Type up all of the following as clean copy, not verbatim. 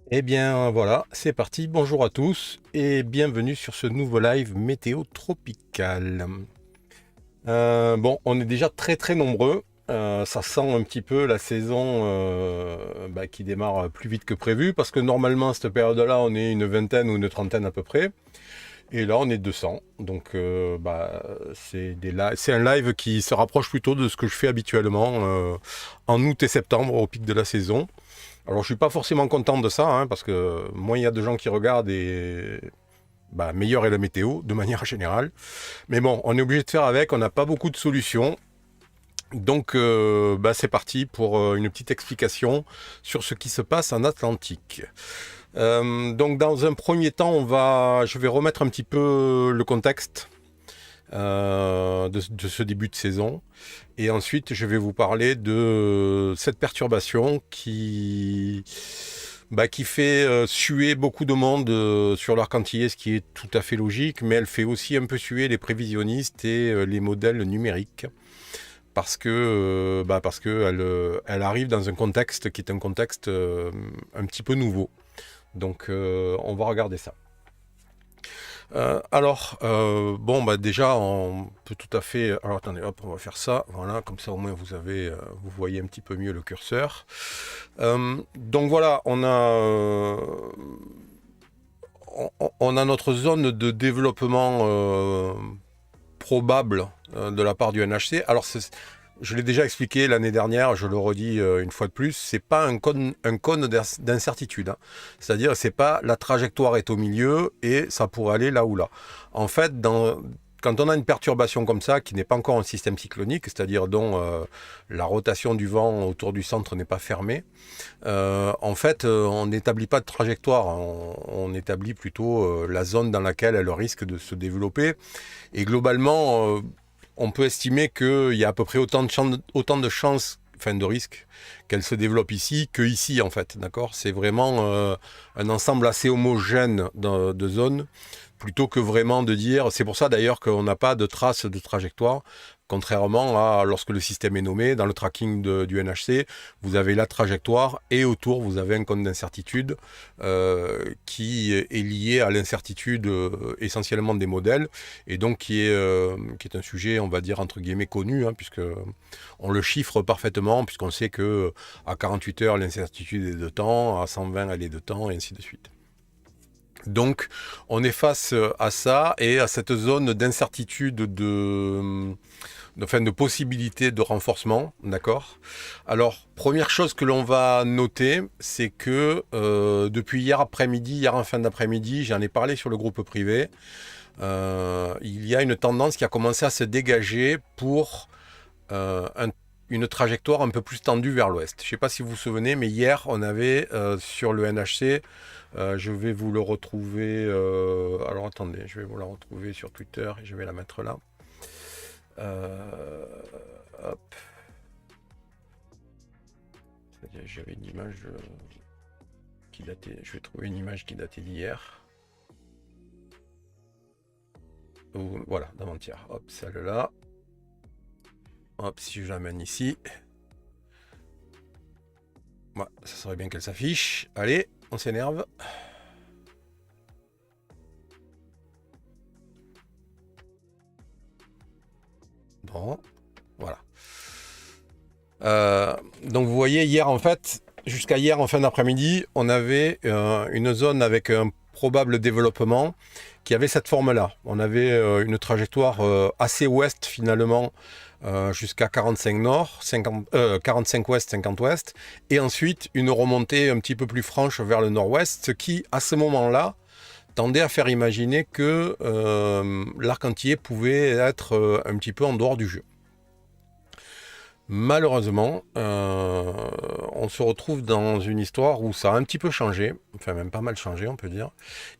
Eh bien voilà, c'est parti. Bonjour à tous et bienvenue sur ce nouveau live météo tropical. Bon, on est déjà très très nombreux. Ça sent un petit peu la saison qui démarre plus vite que prévu parce que normalement, à cette période-là, on est une vingtaine ou une trentaine à peu près. Et là, on est 200. Donc, c'est un live qui se rapproche plutôt de ce que je fais habituellement en août et septembre au pic de la saison. Alors, je suis pas forcément content de ça, hein, parce que moins il y a de gens qui regardent et meilleure est la météo de manière générale. Mais bon, on est obligé de faire avec, on n'a pas beaucoup de solutions. Donc, c'est parti pour une petite explication sur ce qui se passe en Atlantique. Donc, dans un premier temps, je vais remettre un petit peu le contexte de ce début de saison. Et ensuite, je vais vous parler de cette perturbation qui fait suer beaucoup de monde sur leur quantité, ce qui est tout à fait logique, mais elle fait aussi un peu suer les prévisionnistes et les modèles numériques. Parce que elle arrive dans un contexte qui est un contexte un petit peu nouveau. Donc on va regarder ça. Déjà, on peut tout à fait. Alors attendez, hop, on va faire ça. Voilà, comme ça au moins vous voyez un petit peu mieux le curseur. Donc voilà, on a notre zone de développement probable de la part du NHC. Alors je l'ai déjà expliqué l'année dernière, je le redis une fois de plus, c'est pas un cône d'incertitude. Hein. C'est-à-dire, c'est pas la trajectoire est au milieu et ça pourrait aller là ou là. En fait, quand on a une perturbation comme ça, qui n'est pas encore un système cyclonique, c'est-à-dire dont la rotation du vent autour du centre n'est pas fermée, on n'établit pas de trajectoire, hein. On établit plutôt la zone dans laquelle elle risque de se développer. Et globalement, on peut estimer qu'il y a à peu près autant de chances, enfin de risques, qu'elle se développe ici que ici en fait, d'accord. C'est vraiment un ensemble assez homogène de zones, plutôt que vraiment de dire. C'est pour ça d'ailleurs qu'on n'a pas de traces de trajectoire, contrairement à lorsque le système est nommé. Dans le tracking du NHC, vous avez la trajectoire et autour vous avez un cône d'incertitude qui est lié à l'incertitude essentiellement des modèles, et donc qui est un sujet, on va dire entre guillemets connu, hein, puisque on le chiffre parfaitement, puisqu'on sait que à 48 heures l'incertitude est de temps, à 120 elle est de temps, et ainsi de suite. Donc, on est face à ça et à cette zone d'incertitude de possibilité de renforcement, d'accord. Alors, première chose que l'on va noter, c'est que depuis hier après-midi, hier en fin d'après-midi, j'en ai parlé sur le groupe privé, il y a une tendance qui a commencé à se dégager pour une trajectoire un peu plus tendue vers l'ouest. Je ne sais pas si vous vous souvenez, mais hier, on avait sur le NHC, je vais vous le retrouver. Alors attendez, je vais vous la retrouver sur Twitter et je vais la mettre là. Hop. J'avais une image qui datait. Je vais trouver une image qui datait d'hier. Voilà, d'avant-hier. Hop, celle-là. Hop, si je l'amène ici. Voilà, ça serait bien qu'elle s'affiche. Allez, on s'énerve. Bon, voilà. Donc vous voyez, hier en fait, jusqu'à hier en fin d'après-midi, on avait une zone avec un probable développement qui avait cette forme-là. On avait une trajectoire assez ouest finalement, jusqu'à 45 nord, 45 ouest, 50 ouest, et ensuite une remontée un petit peu plus franche vers le nord-ouest, ce qui, à ce moment-là, tendait à faire imaginer que l'arc entier pouvait être un petit peu en dehors du jeu. Malheureusement, on se retrouve dans une histoire où ça a un petit peu changé, enfin même pas mal changé on peut dire,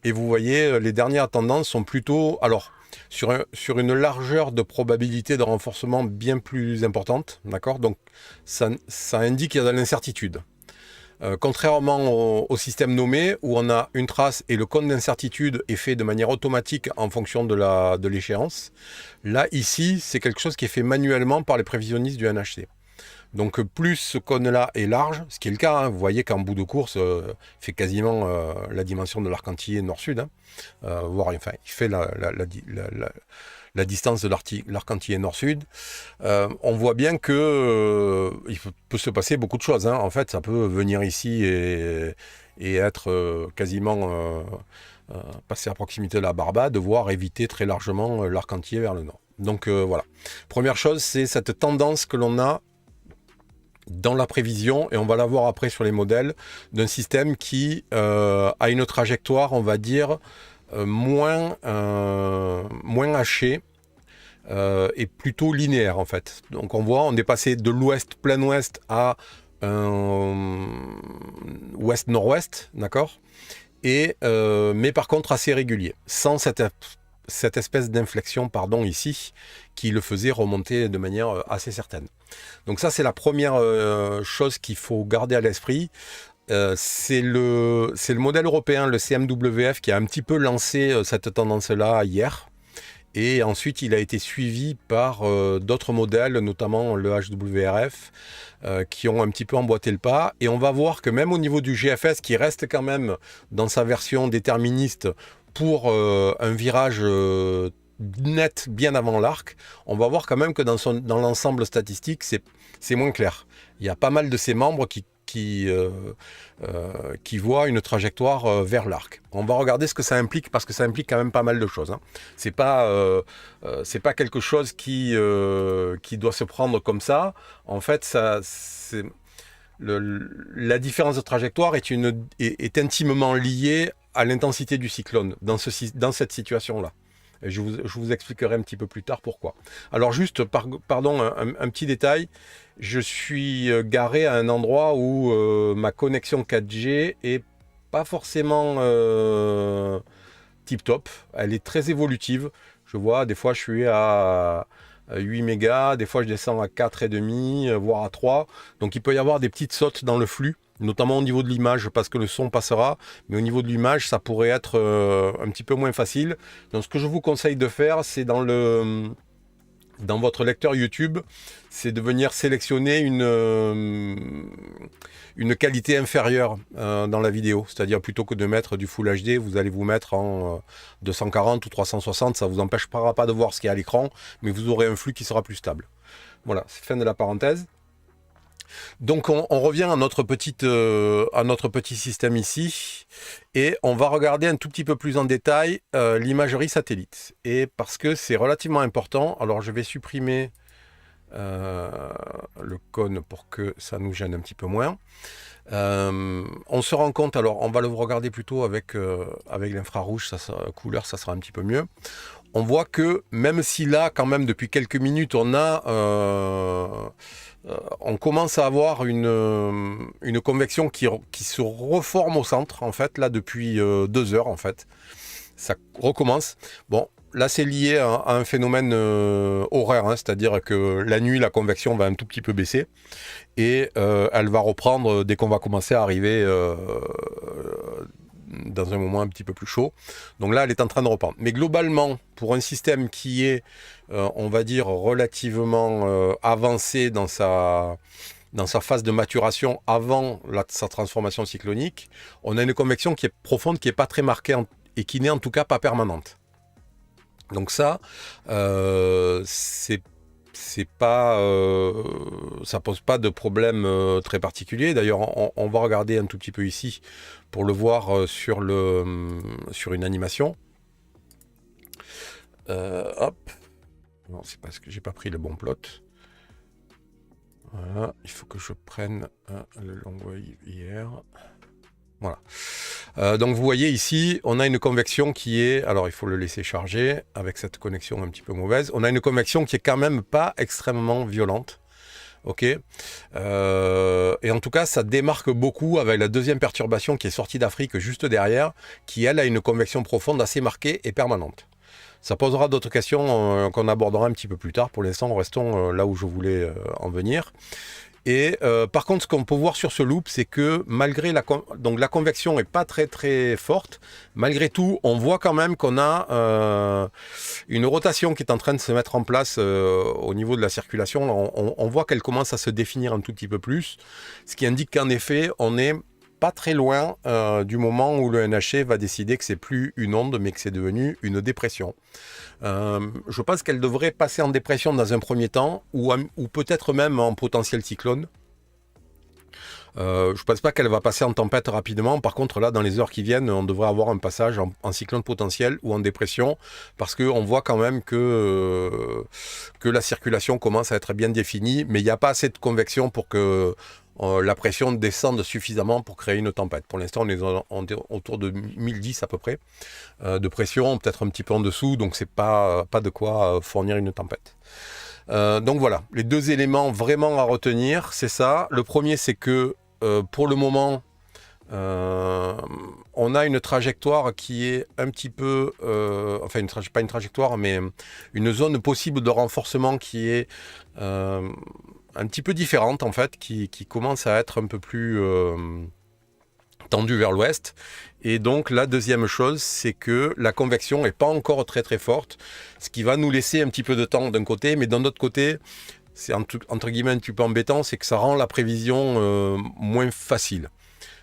et vous voyez les dernières tendances sont plutôt, alors sur une largeur de probabilité de renforcement bien plus importante, d'accord, donc ça indique qu'il y a de l'incertitude. Contrairement au système nommé, où on a une trace et le cône d'incertitude est fait de manière automatique en fonction de l'échéance, là, ici, c'est quelque chose qui est fait manuellement par les prévisionnistes du NHC. Donc plus ce cône-là est large, ce qui est le cas, hein, vous voyez qu'en bout de course, il fait quasiment la dimension de l'arc entier nord-sud, hein, voire enfin, il fait la distance de l'arc entier nord-sud. On voit bien que il peut se passer beaucoup de choses, hein. En fait, ça peut venir ici et être quasiment passer à proximité de la Barbade, devoir éviter très largement l'arc entier vers le nord. Donc voilà. Première chose, c'est cette tendance que l'on a dans la prévision, et on va la voir après sur les modèles, d'un système qui a une trajectoire, on va dire, moins hachée et plutôt linéaire en fait. Donc on voit, on est passé de l'ouest, plein ouest, à ouest-nord-ouest, d'accord, mais par contre assez régulier, sans cette espèce d'inflexion, pardon, ici, qui le faisait remonter de manière assez certaine. Donc ça, c'est la première chose qu'il faut garder à l'esprit. C'est le modèle européen, le CMWF, qui a un petit peu lancé cette tendance-là hier. Et ensuite, il a été suivi par d'autres modèles, notamment le HWRF, qui ont un petit peu emboîté le pas. Et on va voir que même au niveau du GFS, qui reste quand même dans sa version déterministe pour un virage net bien avant l'arc, on va voir quand même que dans l'ensemble statistique, c'est moins clair. Il y a pas mal de ces membres qui voient une trajectoire vers l'arc. On va regarder ce que ça implique, parce que ça implique quand même pas mal de choses, hein. C'est pas quelque chose qui doit se prendre comme ça. En fait, la différence de trajectoire est intimement liée à l'intensité du cyclone dans cette situation-là. Et je vous expliquerai un petit peu plus tard pourquoi. Alors juste, pardon, un petit détail. Je suis garé à un endroit où ma connexion 4G est pas forcément tip-top. Elle est très évolutive. Je vois, des fois je suis à 8 mégas, des fois je descends à 4,5, voire à 3. Donc il peut y avoir des petites sautes dans le flux, notamment au niveau de l'image, parce que le son passera, mais au niveau de l'image, ça pourrait être un petit peu moins facile. Donc ce que je vous conseille de faire, c'est dans votre lecteur YouTube, c'est de venir sélectionner une qualité inférieure dans la vidéo. C'est-à-dire, plutôt que de mettre du Full HD, vous allez vous mettre en 240 ou 360. Ça ne vous empêchera pas de voir ce qu'il y a à l'écran, mais vous aurez un flux qui sera plus stable. Voilà, c'est fin de la parenthèse. Donc on revient à notre petit système ici, et on va regarder un tout petit peu plus en détail l'imagerie satellite. Et parce que c'est relativement important, alors je vais supprimer le cône pour que ça nous gêne un petit peu moins. On se rend compte, alors on va le regarder plutôt avec l'infrarouge, couleur, ça sera un petit peu mieux. On voit que même si là, quand même, depuis quelques minutes, on commence à avoir une convection qui se reforme au centre, en fait, là, depuis 2 heures, en fait. Ça recommence. Bon, là, c'est lié à un phénomène horaire, hein, c'est-à-dire que la nuit, la convection va un tout petit peu baisser, et elle va reprendre dès qu'on va commencer à arriver dans un moment un petit peu plus chaud. Donc là, elle est en train de reprendre. Mais globalement, pour un système qui est, on va dire, relativement avancé dans sa phase de maturation avant sa transformation cyclonique, on a une convection qui est profonde, qui n'est pas très marquée et qui n'est en tout cas pas permanente. Donc ça, ça pose pas de problème très particulier. D'ailleurs, on va regarder un tout petit peu ici pour le voir sur une animation. Hop. Non, c'est parce que j'ai pas pris le bon plot. Voilà, il faut que je prenne le long wave hier. Voilà. Donc vous voyez ici, on a une convection qui est, alors il faut le laisser charger avec cette connexion un petit peu mauvaise. On a une convection qui est quand même pas extrêmement violente. Ok. Et en tout cas, ça démarque beaucoup avec la deuxième perturbation qui est sortie d'Afrique juste derrière, qui elle a une convection profonde assez marquée et permanente. Ça posera d'autres questions qu'on abordera un petit peu plus tard. Pour l'instant, restons là où je voulais en venir. Et par contre, ce qu'on peut voir sur ce loop, c'est que malgré donc la convection n'est pas très très forte, malgré tout, on voit quand même qu'on a une rotation qui est en train de se mettre en place au niveau de la circulation. On voit qu'elle commence à se définir un tout petit peu plus, ce qui indique qu'en effet, on n'est pas très loin du moment où le NHC va décider que c'est plus une onde, mais que c'est devenu une dépression. Je pense qu'elle devrait passer en dépression dans un premier temps, ou peut-être même en potentiel cyclone. Je ne pense pas qu'elle va passer en tempête rapidement. Par contre, là, dans les heures qui viennent, on devrait avoir un passage en cyclone potentiel ou en dépression, parce qu'on voit quand même que la circulation commence à être bien définie, mais il n'y a pas assez de convection pour que la pression descende suffisamment pour créer une tempête. Pour l'instant, on est autour de 1010 à peu près de pression, peut-être un petit peu en dessous, donc c'est pas de quoi fournir une tempête. Donc voilà, les deux éléments vraiment à retenir, c'est ça. Le premier, c'est que pour le moment, on a une trajectoire qui est un petit peu, enfin pas une trajectoire, mais une zone possible de renforcement qui est un petit peu différente en fait, qui commence à être un peu plus tendue vers l'ouest. Et donc la deuxième chose, c'est que la convection n'est pas encore très très forte, ce qui va nous laisser un petit peu de temps d'un côté, mais d'un autre côté, c'est entre guillemets un petit peu embêtant, c'est que ça rend la prévision moins facile.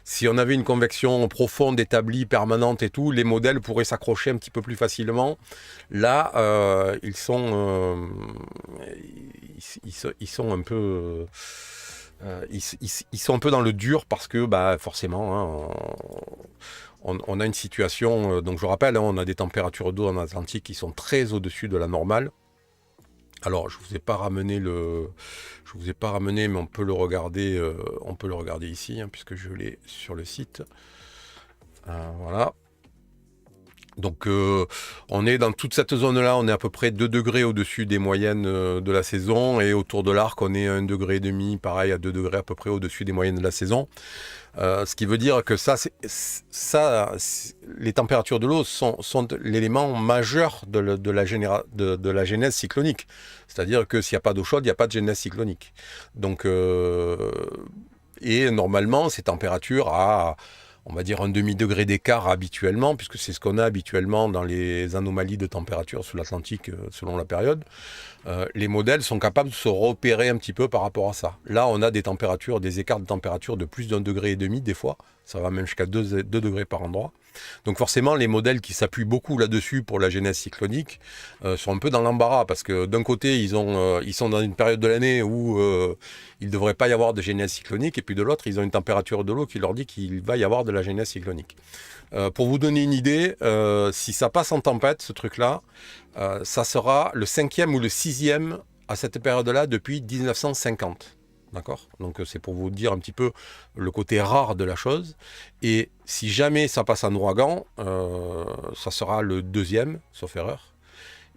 Si on avait une convection profonde, établie, permanente et tout, les modèles pourraient s'accrocher un petit peu plus facilement. Là, ils sont un peu... ils sont un peu dans le dur parce que forcément, on a une situation... donc je rappelle, on a des températures d'eau en Atlantique qui sont très au-dessus de la normale. Alors, je vous ai pas ramené, mais on peut le regarder ici, hein, puisque je l'ai sur le site. Voilà. Donc, on est dans toute cette zone-là, on est à peu près 2 degrés au-dessus des moyennes de la saison, et autour de l'arc, on est à 1,5 degré, pareil, à 2 degrés à peu près au-dessus des moyennes de la saison. Ce qui veut dire que les températures de l'eau sont l'élément majeur de la genèse cyclonique. C'est-à-dire que s'il n'y a pas d'eau chaude, il n'y a pas de genèse cyclonique. Donc, et normalement, ces températures à, on va dire, un demi-degré d'écart habituellement, puisque c'est ce qu'on a habituellement dans les anomalies de température sous l'Atlantique selon la période, les modèles sont capables de se repérer un petit peu par rapport à ça. Là, on a des écarts de température de plus d'1,5 degré des fois, ça va même jusqu'à 2 degrés par endroit. Donc forcément, les modèles qui s'appuient beaucoup là-dessus pour la genèse cyclonique sont un peu dans l'embarras, parce que d'un côté, ils sont dans une période de l'année où il ne devrait pas y avoir de genèse cyclonique, et puis de l'autre, ils ont une température de l'eau qui leur dit qu'il va y avoir de la genèse cyclonique. Pour vous donner une idée, si ça passe en tempête, ce truc-là, ça sera le 5e ou le 6e à cette période-là depuis 1950. D'accord ? Donc c'est pour vous dire un petit peu le côté rare de la chose. Et si jamais ça passe en ouragan, ça sera le 2e, sauf erreur.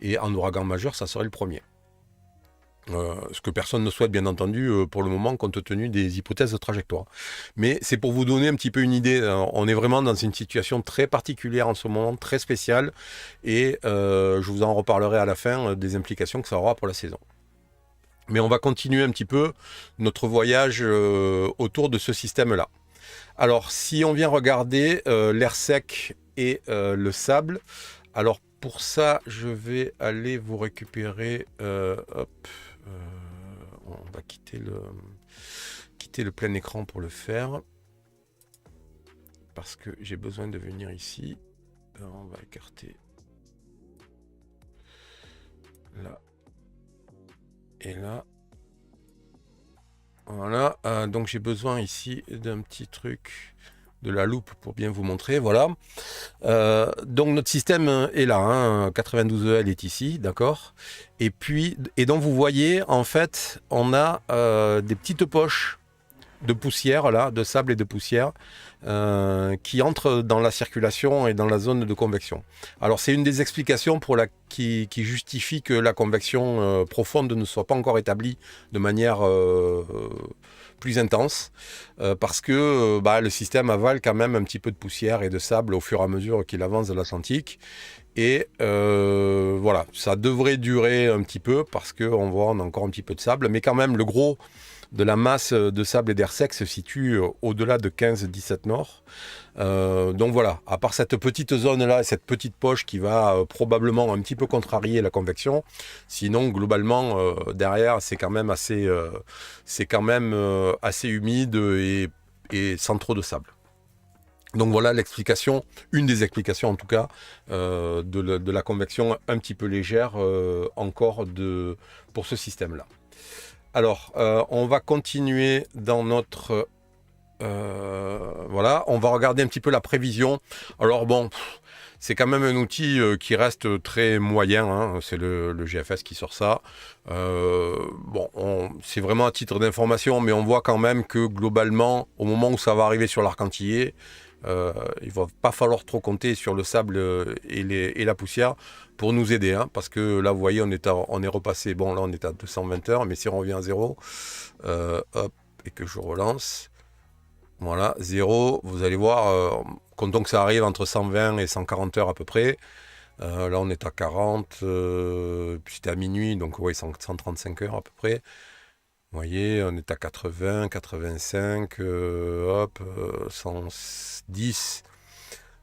Et en ouragan majeur, ça serait le 1er. Ce que personne ne souhaite, bien entendu, pour le moment, compte tenu des hypothèses de trajectoire. Mais c'est pour vous donner un petit peu une idée. On est vraiment dans une situation très particulière en ce moment, très spéciale, et je vous en reparlerai à la fin des implications que ça aura pour la saison. Mais on va continuer un petit peu notre voyage autour de ce système-là. Alors, si on vient regarder l'air sec et le sable, alors pour ça, je vais aller vous récupérer... on va quitter le plein écran pour le faire, parce que j'ai besoin de venir ici. Alors, on va écarter là et là. Voilà, donc j'ai besoin ici d'un petit truc, de la loupe pour bien vous montrer, voilà. Donc notre système est là, hein, 92EL est ici, d'accord. Et donc vous voyez, en fait, on a des petites poches de poussière, là, de sable et de poussière, qui entrent dans la circulation et dans la zone de convection. Alors c'est une des explications qui justifie que la convection profonde ne soit pas encore établie de manière plus intense, parce que le système avale quand même un petit peu de poussière et de sable au fur et à mesure qu'il avance de l'Atlantique. Et voilà, ça devrait durer un petit peu, parce qu'on voit on a encore un petit peu de sable, mais quand même le gros la masse de sable et d'air sec se situe au-delà de 15-17 nord. Donc voilà, à part cette petite zone-là, cette petite poche qui va probablement un petit peu contrarier la convection, sinon globalement derrière c'est quand même assez humide et sans trop de sable. Donc voilà l'explication, une des explications en tout cas, de la convection un petit peu légère encore pour ce système-là. Alors, on va continuer dans notre... voilà, on va regarder un petit peu la prévision. Alors bon, c'est quand même un outil qui reste très moyen, hein. C'est le GFS qui sort ça. Bon, c'est vraiment à titre d'information, mais on voit quand même que globalement, au moment où ça va arriver sur l'arc antillais, il ne va pas falloir trop compter sur le sable et la poussière pour nous aider, hein, parce que là vous voyez on est repassé, bon là on est à 220 heures, mais si on revient à 0, hop, et que je relance, voilà, 0, vous allez voir, comptons que ça arrive entre 120 et 140 heures à peu près, là on est à 40, puis c'était à minuit, donc ouais, 135 heures à peu près. Vous voyez, on est à 80, 85, hop, 110.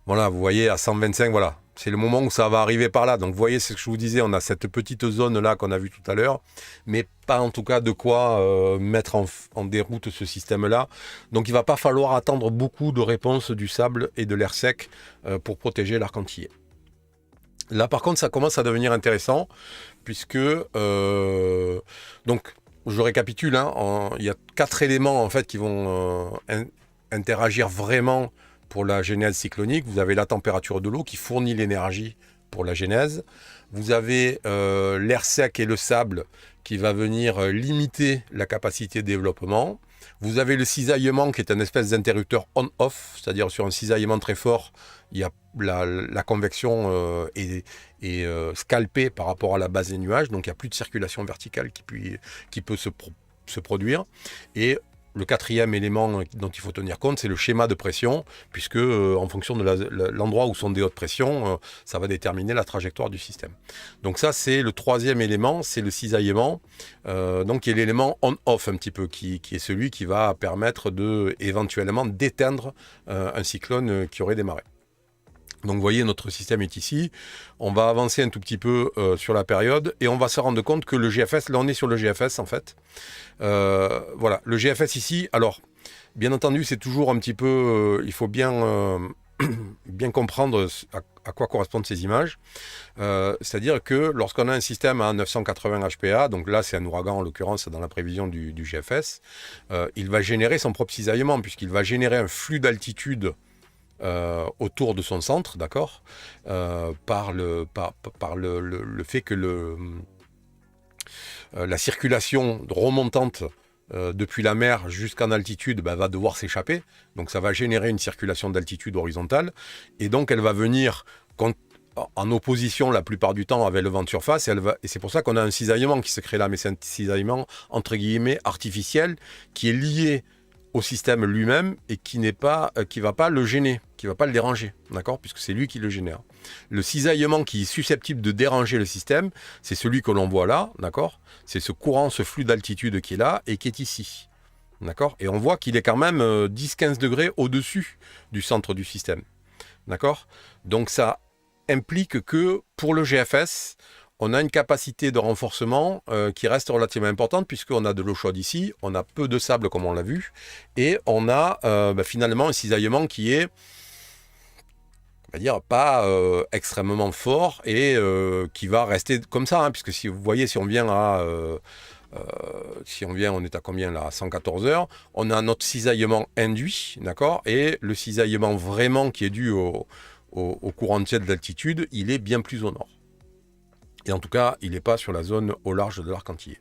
Voilà, vous voyez, à 125, voilà. C'est le moment où ça va arriver par là. Donc, vous voyez, ce que je vous disais, on a cette petite zone-là qu'on a vue tout à l'heure, mais pas en tout cas de quoi mettre en déroute ce système-là. Donc, il ne va pas falloir attendre beaucoup de réponses du sable et de l'air sec pour protéger l'arc antillais. Là, par contre, ça commence à devenir intéressant, puisque... donc, je récapitule, hein, il y a 4 éléments en fait qui vont interagir vraiment pour la genèse cyclonique. Vous avez la température de l'eau qui fournit l'énergie pour la genèse. Vous avez l'air sec et le sable qui va venir limiter la capacité de développement. Vous avez le cisaillement qui est un espèce d'interrupteur on-off, c'est-à-dire sur un cisaillement très fort, il y a la convection est scalpée par rapport à la base des nuages, donc il n'y a plus de circulation verticale qui peut se produire. Et le 4e élément dont il faut tenir compte, c'est le schéma de pression, puisque en fonction de l'endroit où sont des hautes pressions, ça va déterminer la trajectoire du système. Donc ça, c'est le 3e élément, c'est le cisaillement, donc qui est l'élément on-off un petit peu, qui est celui qui va permettre éventuellement d'éteindre un cyclone qui aurait démarré. Donc vous voyez, notre système est ici. On va avancer un tout petit peu sur la période et on va se rendre compte que le GFS, là on est sur le GFS en fait. Voilà, le GFS ici, alors bien entendu c'est toujours un petit peu, il faut bien comprendre à quoi correspondent ces images. C'est-à-dire que lorsqu'on a un système à 980 HPA, donc là c'est un ouragan en l'occurrence dans la prévision du GFS, il va générer son propre cisaillement puisqu'il va générer un flux d'altitude autour de son centre, d'accord, par le fait que la circulation remontante depuis la mer jusqu'en altitude va devoir s'échapper, donc ça va générer une circulation d'altitude horizontale, et donc elle va venir en opposition la plupart du temps avec le vent de surface, et c'est pour ça qu'on a un cisaillement qui se crée là, mais c'est un cisaillement entre guillemets artificiel, qui est lié au système lui-même et qui va pas le gêner, qui va pas le déranger, d'accord, puisque c'est lui qui le génère. Le cisaillement qui est susceptible de déranger le système, c'est celui que l'on voit là, d'accord. C'est ce courant, ce flux d'altitude qui est là et qui est ici, d'accord. Et on voit qu'il est quand même 10-15 degrés au-dessus du centre du système, d'accord. Donc ça implique que pour le GFS, on a une capacité de renforcement qui reste relativement importante puisqu'on a de l'eau chaude ici, on a peu de sable comme on l'a vu, et on a finalement un cisaillement qui est, on va dire, pas extrêmement fort et qui va rester comme ça, hein, puisque si vous voyez, si on vient on est à combien là, à 114 heures, on a notre cisaillement induit, d'accord, et le cisaillement vraiment qui est dû au courant de ciel d'altitude, il est bien plus au nord. Et en tout cas, il n'est pas sur la zone au large de l'arc antillais.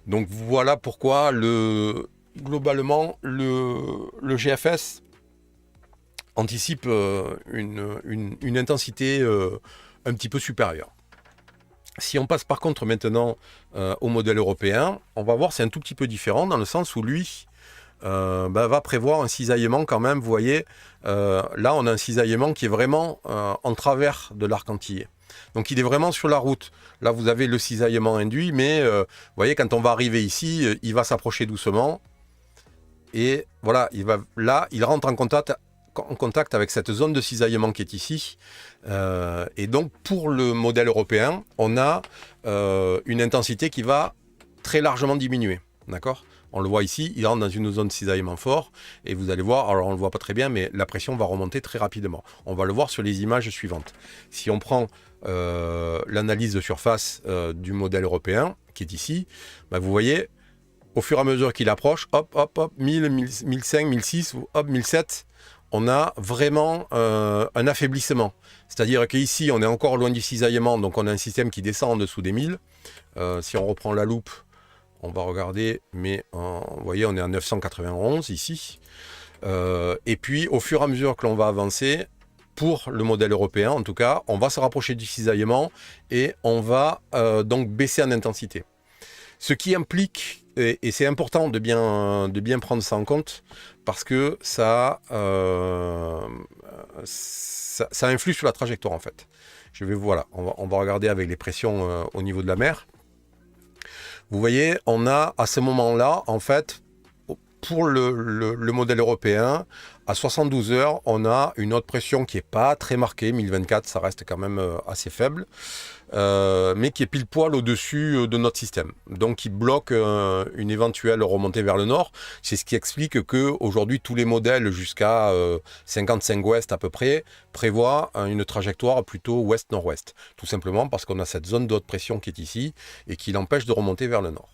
Donc voilà pourquoi globalement le GFS anticipe une intensité un petit peu supérieure. Si on passe par contre maintenant au modèle européen, on va voir c'est un tout petit peu différent dans le sens où lui va prévoir un cisaillement quand même. Vous voyez, là on a un cisaillement qui est vraiment en travers de l'arc antillais. Donc il est vraiment sur la route. Là, vous avez le cisaillement induit, mais vous voyez, quand on va arriver ici, il va s'approcher doucement. Et voilà, il rentre en contact avec cette zone de cisaillement qui est ici. Et donc, pour le modèle européen, on a une intensité qui va très largement diminuer. D'accord ? On le voit ici, il rentre dans une zone de cisaillement fort. Et vous allez voir, alors on ne le voit pas très bien, mais la pression va remonter très rapidement. On va le voir sur les images suivantes. Si on prend l'analyse de surface du modèle européen, qui est ici, bah, vous voyez, au fur et à mesure qu'il approche, hop, 1000, 1005, 1006, hop, 1007, on a vraiment un affaiblissement. C'est-à-dire qu'ici, on est encore loin du cisaillement, donc on a un système qui descend en dessous des 1000. Si on reprend la loupe, on va regarder, mais vous voyez, on est à 991 ici. Et puis, au fur et à mesure que l'on va avancer, pour le modèle européen en tout cas, on va se rapprocher du cisaillement et on va donc baisser en intensité. Ce qui implique, et c'est important de bien prendre ça en compte, parce que ça influe sur la trajectoire en fait. Voilà, on va regarder avec les pressions au niveau de la mer. Vous voyez, on a à ce moment-là, en fait, pour le modèle européen, à 72 heures, on a une haute pression qui n'est pas très marquée. 1024, ça reste quand même assez faible, mais qui est pile poil au-dessus de notre système. Donc, il bloque une éventuelle remontée vers le nord. C'est ce qui explique qu'aujourd'hui, tous les modèles jusqu'à 55 ouest à peu près prévoient une trajectoire plutôt ouest-nord-ouest. Tout simplement parce qu'on a cette zone de haute pression qui est ici et qui l'empêche de remonter vers le nord.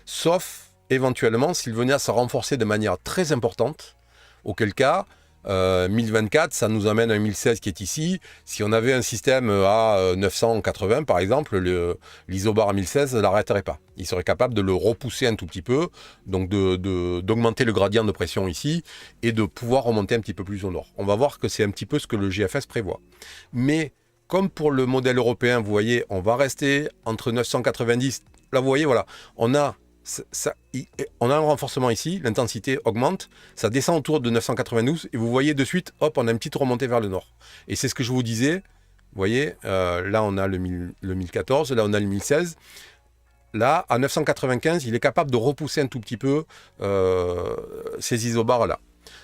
Sauf éventuellement, s'il venait à se renforcer de manière très importante, auquel cas, 1024, ça nous amène à 1016 qui est ici. Si on avait un système à 980, par exemple, l'isobar à 1016 ne l'arrêterait pas. Il serait capable de le repousser un tout petit peu, donc d'augmenter le gradient de pression ici, et de pouvoir remonter un petit peu plus au nord. On va voir que c'est un petit peu ce que le GFS prévoit. Mais, comme pour le modèle européen, vous voyez, on va rester entre 990. Là, vous voyez, voilà, on a un renforcement ici, l'intensité augmente, ça descend autour de 992 et vous voyez de suite, hop, on a une petite remontée vers le nord. Et c'est ce que je vous disais, vous voyez, là on a le 1014, là on a le 1016. Là, à 995, il est capable de repousser un tout petit peu ces isobars-là.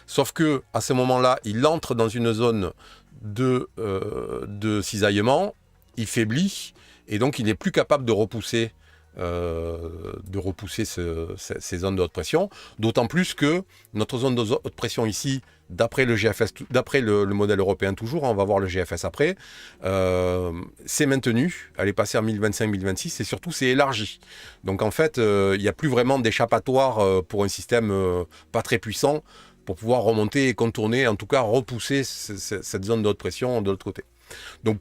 Sauf que à ce moment-là, il entre dans une zone de cisaillement, il faiblit et donc il n'est plus capable de repousser ces zones de haute pression, d'autant plus que notre zone de haute pression ici, d'après le GFS, d'après le modèle européen toujours, on va voir le GFS après, c'est maintenu, elle est passée en 1025-1026 et surtout c'est élargi. Donc en fait, il n'y a plus vraiment d'échappatoire pour un système pas très puissant pour pouvoir remonter et contourner, en tout cas repousser cette zone de haute pression de l'autre côté. Donc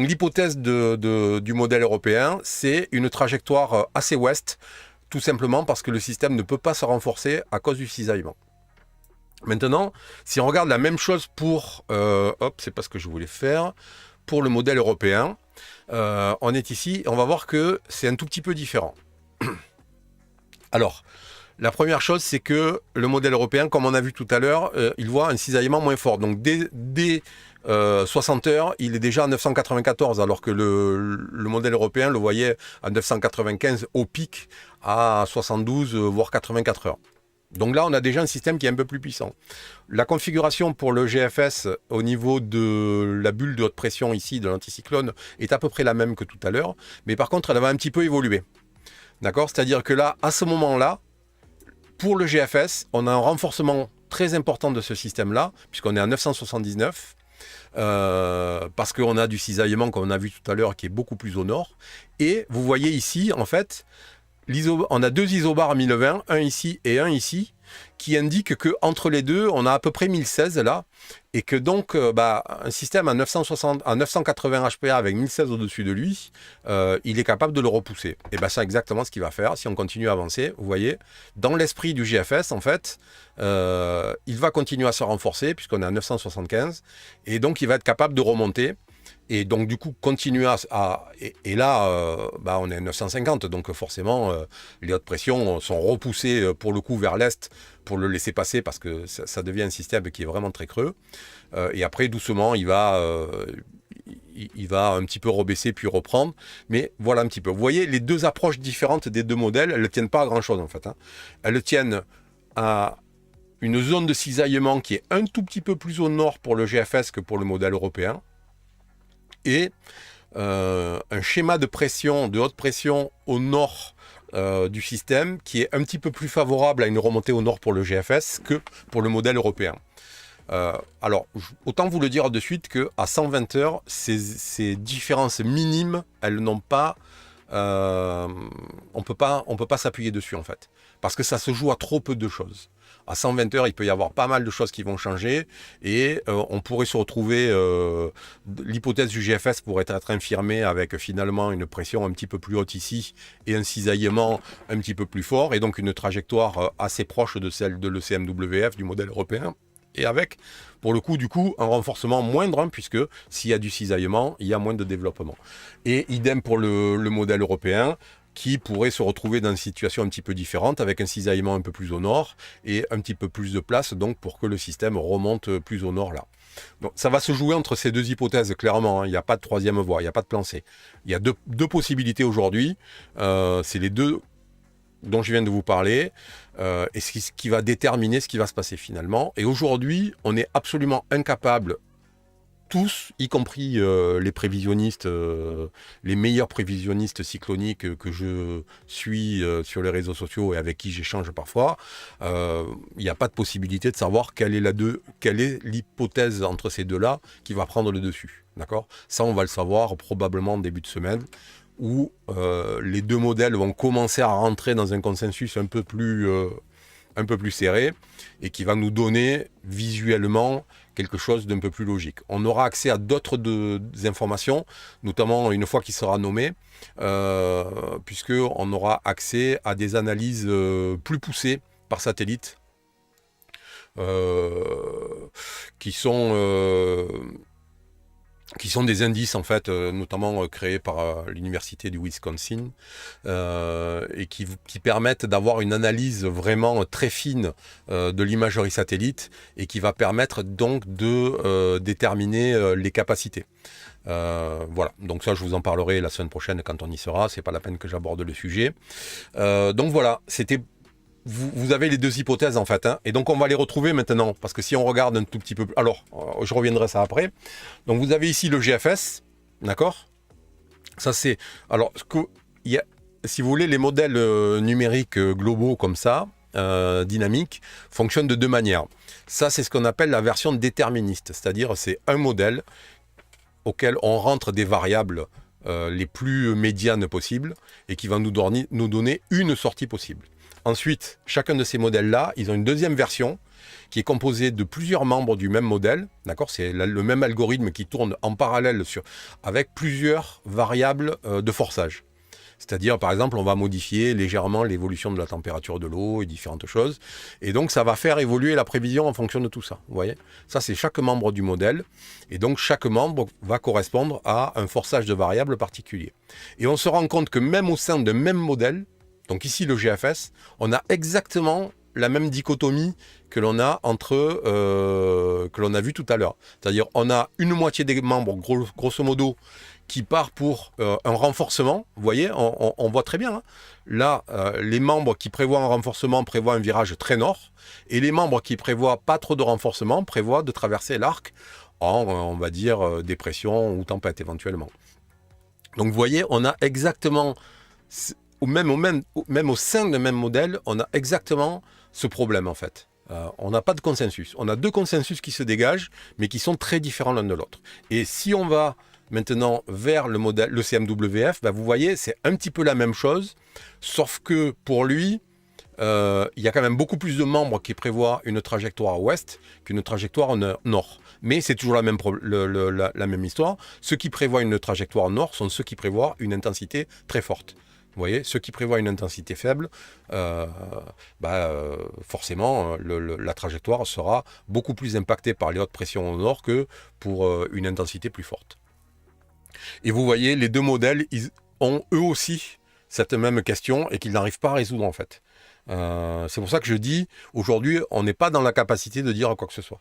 l'hypothèse du modèle européen, c'est une trajectoire assez ouest, tout simplement parce que le système ne peut pas se renforcer à cause du cisaillement. Maintenant, si on regarde la même chose pour... c'est pas ce que je voulais faire. Pour le modèle européen, on est ici, on va voir que c'est un tout petit peu différent. Alors, la première chose, c'est que le modèle européen, comme on a vu tout à l'heure, il voit un cisaillement moins fort. Donc dès 60 heures, il est déjà à 994, alors que le modèle européen le voyait à 995 au pic, à 72, voire 84 heures. Donc là, on a déjà un système qui est un peu plus puissant. La configuration pour le GFS au niveau de la bulle de haute pression ici, de l'anticyclone, est à peu près la même que tout à l'heure, mais par contre, elle va un petit peu évoluer. D'accord ? C'est-à-dire que là, à ce moment-là, pour le GFS, on a un renforcement très important de ce système-là, puisqu'on est à 979, parce qu'on a du cisaillement, comme on a vu tout à l'heure, qui est beaucoup plus au nord. Et vous voyez ici, en fait, on a deux isobars à 1020, un ici et un ici, qui indiquent qu'entre les deux, on a à peu près 1016 là, et que donc un système à 980 HPA avec 1016 au-dessus de lui, il est capable de le repousser. Et c'est exactement ce qu'il va faire si on continue à avancer. Vous voyez, dans l'esprit du GFS, en fait, il va continuer à se renforcer, puisqu'on est à 975, et donc il va être capable de remonter. Et donc du coup continuer et là on est à 950, donc forcément les hautes pressions sont repoussées pour le coup vers l'est pour le laisser passer, parce que ça devient un système qui est vraiment très creux, et après doucement il va il va un petit peu rebaisser puis reprendre. Mais voilà un petit peu. Vous voyez, les deux approches différentes des deux modèles, elles ne tiennent pas à grand-chose en fait. Elles tiennent à une zone de cisaillement qui est un tout petit peu plus au nord pour le GFS que pour le modèle européen. Et un schéma de pression, de haute pression au nord du système qui est un petit peu plus favorable à une remontée au nord pour le GFS que pour le modèle européen. Alors, autant vous le dire de suite qu'à 120 heures, ces différences minimes, elles n'ont pas... on peut pas s'appuyer dessus en fait. Parce que ça se joue à trop peu de choses. À 120 heures, il peut y avoir pas mal de choses qui vont changer et on pourrait se retrouver... l'hypothèse du GFS pourrait être infirmée avec finalement une pression un petit peu plus haute ici et un cisaillement un petit peu plus fort et donc une trajectoire assez proche de celle de l'ECMWF du modèle européen. Et avec, pour le coup, un renforcement moindre, puisque s'il y a du cisaillement, il y a moins de développement. Et idem pour le modèle européen, qui pourrait se retrouver dans une situation un petit peu différente, avec un cisaillement un peu plus au nord, et un petit peu plus de place, donc pour que le système remonte plus au nord là. Donc ça va se jouer entre ces deux hypothèses, clairement, il n'y a pas de troisième voie, il n'y a pas de plan C. Il y a deux possibilités aujourd'hui, c'est les deux dont je viens de vous parler, et ce qui va déterminer ce qui va se passer finalement. Et aujourd'hui, on est absolument incapable, tous, y compris les prévisionnistes, les meilleurs prévisionnistes cycloniques que je suis sur les réseaux sociaux et avec qui j'échange parfois, il n'y a pas de possibilité de savoir quelle est l'hypothèse entre ces deux-là qui va prendre le dessus. D'accord ? Ça, on va le savoir probablement en début de semaine, où les deux modèles vont commencer à rentrer dans un consensus un peu plus serré et qui va nous donner visuellement quelque chose d'un peu plus logique. On aura accès à d'autres informations, notamment une fois qu'il sera nommé, puisqu'on aura accès à des analyses plus poussées par satellite qui sont des indices en fait, notamment créés par l'université du Wisconsin, et qui permettent d'avoir une analyse vraiment très fine de l'imagerie satellite et qui va permettre donc de déterminer les capacités. Voilà, donc ça je vous en parlerai la semaine prochaine quand on y sera, c'est pas la peine que j'aborde le sujet. Donc voilà, c'était... Vous avez les deux hypothèses en fait, et donc on va les retrouver maintenant, parce que si on regarde un tout petit peu... Alors, je reviendrai ça après. Donc vous avez ici le GFS, d'accord ? Ça c'est... Alors, si vous voulez, les modèles numériques globaux comme ça, dynamiques, fonctionnent de deux manières. Ça c'est ce qu'on appelle la version déterministe, c'est-à-dire c'est un modèle auquel on rentre des variables les plus médianes possibles, et qui va nous donner une sortie possible. Ensuite, chacun de ces modèles-là, ils ont une deuxième version qui est composée de plusieurs membres du même modèle. D'accord ? C'est le même algorithme qui tourne en parallèle avec plusieurs variables de forçage. C'est-à-dire, par exemple, on va modifier légèrement l'évolution de la température de l'eau et différentes choses. Et donc, ça va faire évoluer la prévision en fonction de tout ça. Vous voyez ? Ça, c'est chaque membre du modèle. Et donc, chaque membre va correspondre à un forçage de variables particulier. Et on se rend compte que même au sein d'un même modèle, donc ici le GFS, on a exactement la même dichotomie que l'on a que l'on a vu tout à l'heure. C'est-à-dire on a une moitié des membres, grosso modo, qui part pour un renforcement. Vous voyez, on voit très bien. Là, les membres qui prévoient un renforcement prévoient un virage très nord, et les membres qui prévoient pas trop de renforcement prévoient de traverser l'arc en, on va dire, dépression ou tempête éventuellement. Donc vous voyez, on a exactement... Même au sein d'un même modèle, on a exactement ce problème en fait. On n'a pas de consensus. On a deux consensus qui se dégagent, mais qui sont très différents l'un de l'autre. Et si on va maintenant vers le modèle, le CMWF, vous voyez, c'est un petit peu la même chose, sauf que pour lui, il y a quand même beaucoup plus de membres qui prévoient une trajectoire ouest qu'une trajectoire nord. Mais c'est toujours la même histoire. Ceux qui prévoient une trajectoire nord sont ceux qui prévoient une intensité très forte. Vous voyez, ceux qui prévoient une intensité faible, forcément, la trajectoire sera beaucoup plus impactée par les hautes pressions au nord que pour une intensité plus forte. Et vous voyez, les deux modèles, ils ont eux aussi cette même question et qu'ils n'arrivent pas à résoudre en fait. C'est pour ça que je dis, aujourd'hui, on n'est pas dans la capacité de dire quoi que ce soit.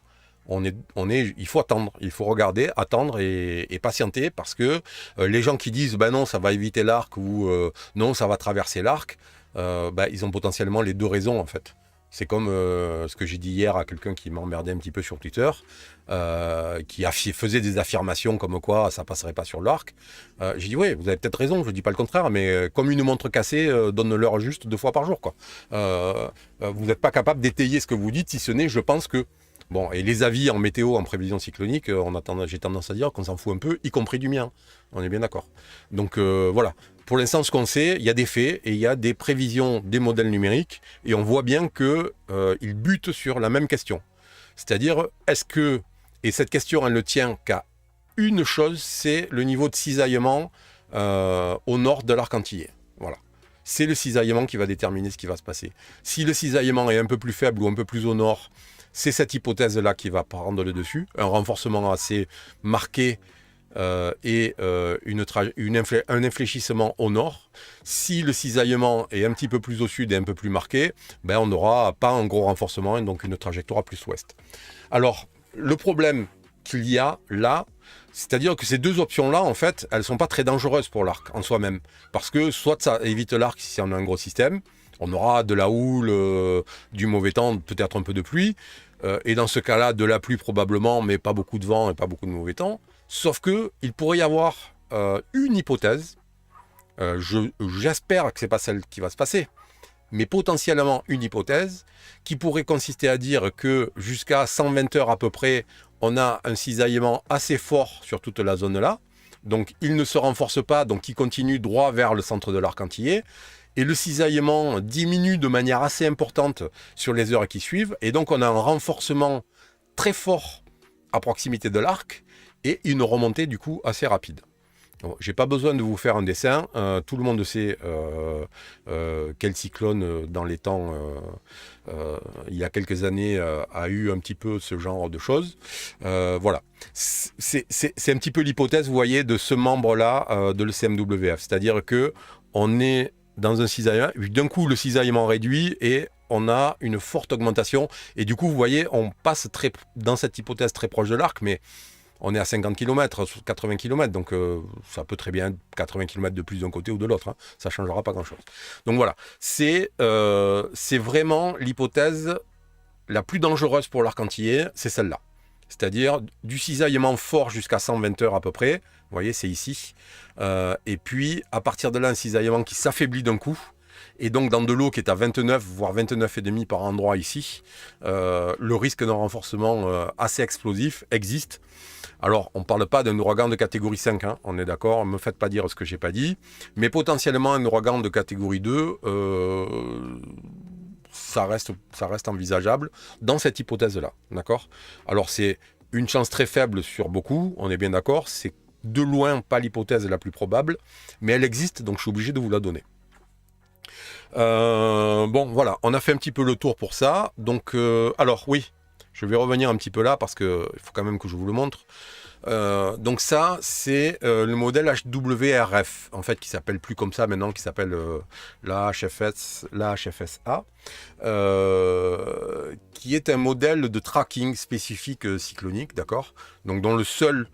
il faut attendre, il faut regarder, attendre et patienter parce que les gens qui disent ben non, ça va éviter l'arc ou non, ça va traverser l'arc, ils ont potentiellement les deux raisons en fait. C'est comme ce que j'ai dit hier à quelqu'un qui m'emmerdait un petit peu sur Twitter, qui faisait des affirmations comme quoi ça passerait pas sur l'arc. J'ai dit oui, vous avez peut-être raison, je dis pas le contraire, mais comme une montre cassée, donne l'heure juste 2 fois par jour, quoi. Vous n'êtes pas capable d'étayer ce que vous dites, si ce n'est je pense que. Bon, et les avis en météo, en prévision cyclonique, j'ai tendance à dire qu'on s'en fout un peu, y compris du mien. On est bien d'accord. Donc voilà. Pour l'instant, ce qu'on sait, il y a des faits et il y a des prévisions des modèles numériques et on voit bien qu'ils butent sur la même question. C'est-à-dire, et cette question, elle ne tient qu'à une chose, c'est le niveau de cisaillement au nord de l'arc antillais. Voilà. C'est le cisaillement qui va déterminer ce qui va se passer. Si le cisaillement est un peu plus faible ou un peu plus au nord, c'est cette hypothèse-là qui va prendre le dessus. Un renforcement assez marqué et un infléchissement au nord. Si le cisaillement est un petit peu plus au sud et un peu plus marqué, on n'aura pas un gros renforcement et donc une trajectoire plus ouest. Alors, le problème qu'il y a là, c'est-à-dire que ces deux options-là, en fait, elles ne sont pas très dangereuses pour l'arc en soi-même. Parce que soit ça évite l'arc si on a un gros système, on aura de la houle, du mauvais temps, peut-être un peu de pluie, et dans ce cas-là, de la pluie probablement, mais pas beaucoup de vent et pas beaucoup de mauvais temps. Sauf qu'il pourrait y avoir une hypothèse, j'espère que ce n'est pas celle qui va se passer, mais potentiellement une hypothèse qui pourrait consister à dire que jusqu'à 120 heures à peu près, on a un cisaillement assez fort sur toute la zone là. Donc il ne se renforce pas, donc il continue droit vers le centre de l'arc antillais. Et le cisaillement diminue de manière assez importante sur les heures qui suivent. Et donc on a un renforcement très fort à proximité de l'arc et une remontée du coup assez rapide. J'ai pas besoin de vous faire un dessin, tout le monde sait quel cyclone dans les temps il y a quelques années a eu un petit peu ce genre de choses. Voilà, c'est un petit peu l'hypothèse, vous voyez, de ce membre-là de l'ECMWF, c'est-à-dire que on est dans un cisaillement, d'un coup le cisaillement réduit et on a une forte augmentation et du coup vous voyez on passe dans cette hypothèse très proche de l'arc, mais on est à 50 km, 80 km, donc ça peut très bien 80 km de plus d'un côté ou de l'autre, hein, ça ne changera pas grand-chose. Donc voilà, c'est vraiment l'hypothèse la plus dangereuse pour l'arc antillais, c'est celle-là. C'est-à-dire du cisaillement fort jusqu'à 120 heures à peu près, vous voyez c'est ici, et puis à partir de là un cisaillement qui s'affaiblit d'un coup, et donc dans de l'eau qui est à 29, voire 29,5 par endroit ici, le risque d'un renforcement assez explosif existe. Alors, on ne parle pas d'un ouragan de catégorie 5, hein, on est d'accord, ne me faites pas dire ce que je n'ai pas dit, mais potentiellement un ouragan de catégorie 2, ça reste envisageable dans cette hypothèse-là, d'accord ? Alors, c'est une chance très faible sur beaucoup, on est bien d'accord, c'est de loin pas l'hypothèse la plus probable, mais elle existe, donc je suis obligé de vous la donner. Bon, voilà, on a fait un petit peu le tour pour ça, donc, alors oui, je vais revenir un petit peu là parce qu'il faut quand même que je vous le montre. Donc ça, c'est le modèle HWRF, en fait, qui s'appelle plus comme ça maintenant, qui s'appelle la HFSA, qui est un modèle de tracking spécifique cyclonique, d'accord ? Donc dont la seule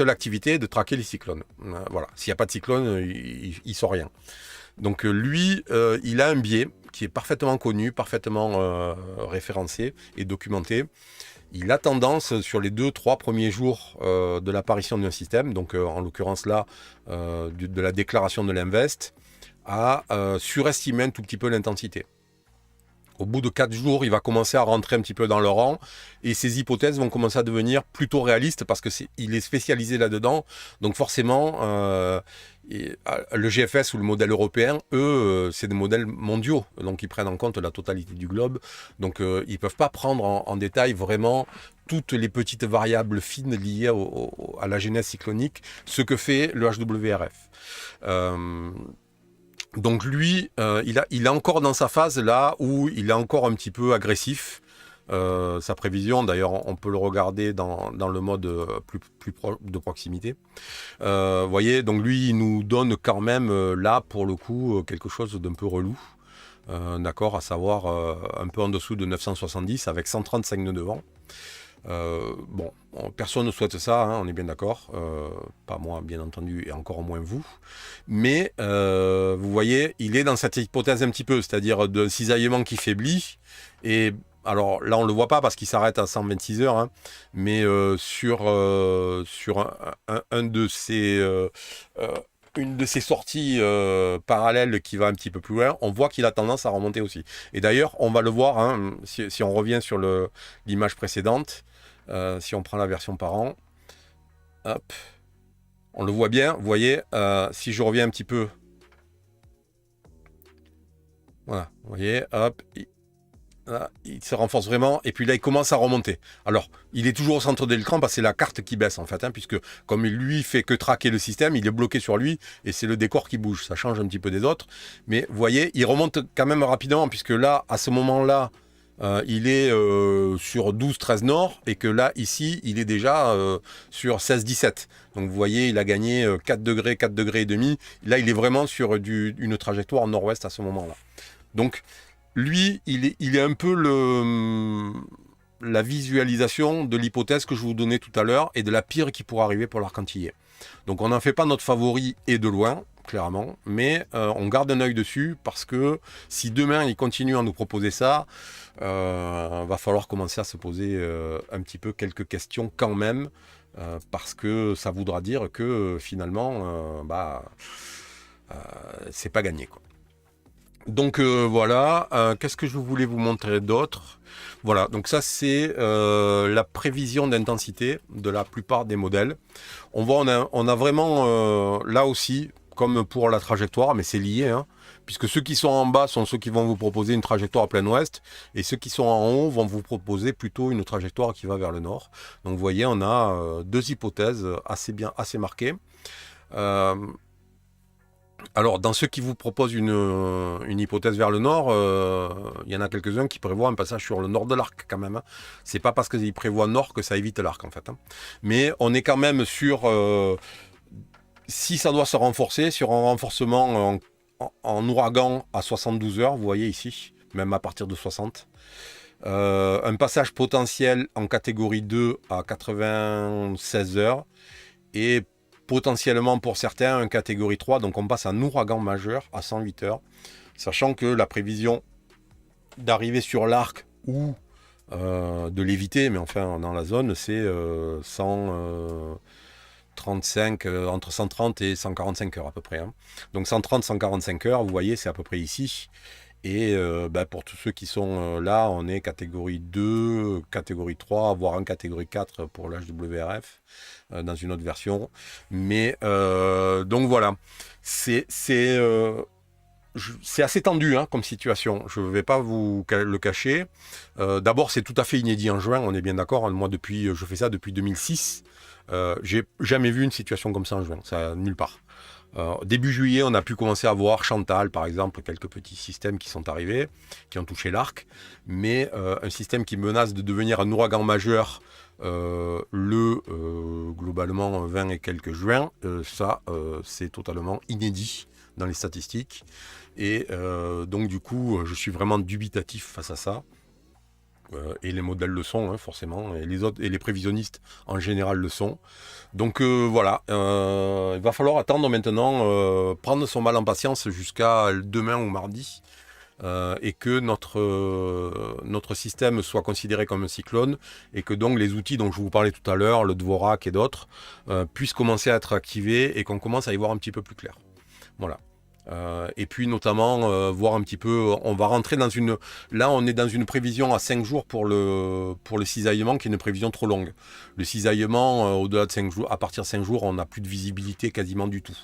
activité est de traquer les cyclones. Voilà, s'il n'y a pas de cyclone, il ne sort rien. Donc lui, il a un biais qui est parfaitement connu, parfaitement référencé et documenté. Il a tendance, sur les 2-3 premiers jours de l'apparition d'un système, donc en l'occurrence là, de la déclaration de l'invest, à surestimer un tout petit peu l'intensité. Au bout de 4 jours, il va commencer à rentrer un petit peu dans le rang et ses hypothèses vont commencer à devenir plutôt réalistes parce qu'il est spécialisé là-dedans. Donc forcément, le GFS ou le modèle européen, eux, c'est des modèles mondiaux. Donc ils prennent en compte la totalité du globe. Donc ils ne peuvent pas prendre en détail vraiment toutes les petites variables fines liées à la genèse cyclonique, ce que fait le HWRF. Donc lui, il est encore dans sa phase là où il est encore un petit peu agressif. Sa prévision, d'ailleurs, on peut le regarder dans le mode plus de proximité. Vous voyez, donc lui, il nous donne quand même là, pour le coup, quelque chose d'un peu relou. D'accord, à savoir un peu en dessous de 970 avec 135 nœuds de vent. Bon, personne ne souhaite ça, hein, on est bien d'accord. Pas moi, bien entendu, et encore moins vous. Mais vous voyez, il est dans cette hypothèse un petit peu, c'est-à-dire d'un cisaillement qui faiblit. Et alors là, on ne le voit pas parce qu'il s'arrête à 126 heures, hein, mais sur un de ces... une de ces sorties parallèles qui va un petit peu plus loin, on voit qu'il a tendance à remonter aussi. Et d'ailleurs, on va le voir, hein, si on revient sur l'image précédente, si on prend la version par an, hop, on le voit bien, vous voyez, si je reviens un petit peu, voilà, vous voyez, hop, là, il se renforce vraiment, et puis là il commence à remonter. Alors, il est toujours au centre de l'écran parce que c'est la carte qui baisse en fait, hein, puisque comme lui fait que traquer le système, il est bloqué sur lui, et c'est le décor qui bouge, ça change un petit peu des autres. Mais vous voyez, il remonte quand même rapidement, puisque là, à ce moment-là, il est sur 12-13 nord, et que là, ici, il est déjà sur 16-17. Donc vous voyez, il a gagné 4 degrés, 4 degrés et demi. Là, il est vraiment sur une trajectoire nord-ouest à ce moment-là. Donc, lui, il est un peu la visualisation de l'hypothèse que je vous donnais tout à l'heure et de la pire qui pourrait arriver pour l'arc antillais. Donc on n'en fait pas notre favori et de loin, clairement, mais on garde un œil dessus parce que si demain il continue à nous proposer ça, va falloir commencer à se poser un petit peu quelques questions quand même, parce que ça voudra dire que finalement, c'est pas gagné, quoi. Donc voilà, qu'est-ce que je voulais vous montrer d'autre? Voilà, donc ça c'est la prévision d'intensité de la plupart des modèles. On voit, on a vraiment là aussi, comme pour la trajectoire, mais c'est lié, hein, puisque ceux qui sont en bas sont ceux qui vont vous proposer une trajectoire à plein ouest, et ceux qui sont en haut vont vous proposer plutôt une trajectoire qui va vers le nord. Donc vous voyez, on a deux hypothèses assez marquées. Alors, dans ceux qui vous proposent une hypothèse vers le nord, il y en a quelques-uns qui prévoient un passage sur le nord de l'arc quand même, hein. C'est pas parce qu'ils prévoient nord que ça évite l'arc en fait, hein. Mais on est quand même sur, si ça doit se renforcer, sur un renforcement en ouragan à 72 heures, vous voyez ici, même à partir de 60. Un passage potentiel en catégorie 2 à 96 heures et potentiellement pour certains un catégorie 3, donc on passe un ouragan majeur à 108 heures, sachant que la prévision d'arriver sur l'arc ou de l'éviter, mais enfin dans la zone, c'est 135, entre 130 et 145 heures à peu près, hein. Donc 130-145 heures, vous voyez, c'est à peu près ici. Et pour tous ceux qui sont là, on est catégorie 2, catégorie 3, voire un catégorie 4 pour l'HWRF dans une autre version. Mais donc voilà, c'est assez tendu, hein, comme situation. Je ne vais pas vous le cacher. D'abord, c'est tout à fait inédit en juin, on est bien d'accord, hein. Moi, je fais ça depuis 2006. J'ai jamais vu une situation comme ça en juin, ça nulle part. Début juillet, on a pu commencer à voir Chantal, par exemple, quelques petits systèmes qui sont arrivés, qui ont touché l'arc, mais un système qui menace de devenir un ouragan majeur globalement 20 et quelques juin, c'est totalement inédit dans les statistiques, et donc du coup, je suis vraiment dubitatif face à ça. Et les modèles le sont, hein, forcément, et les autres, et les prévisionnistes en général le sont. Donc voilà, il va falloir attendre maintenant, prendre son mal en patience jusqu'à demain ou mardi, et que notre système soit considéré comme un cyclone, et que donc les outils dont je vous parlais tout à l'heure, le Dvorak et d'autres, puissent commencer à être activés et qu'on commence à y voir un petit peu plus clair. Voilà. Et puis notamment voir un petit peu, on va rentrer là on est dans une prévision à 5 jours pour le cisaillement, qui est une prévision trop longue. Le cisaillement, au-delà de 5 jours, à partir de 5 jours, on n'a plus de visibilité quasiment du tout.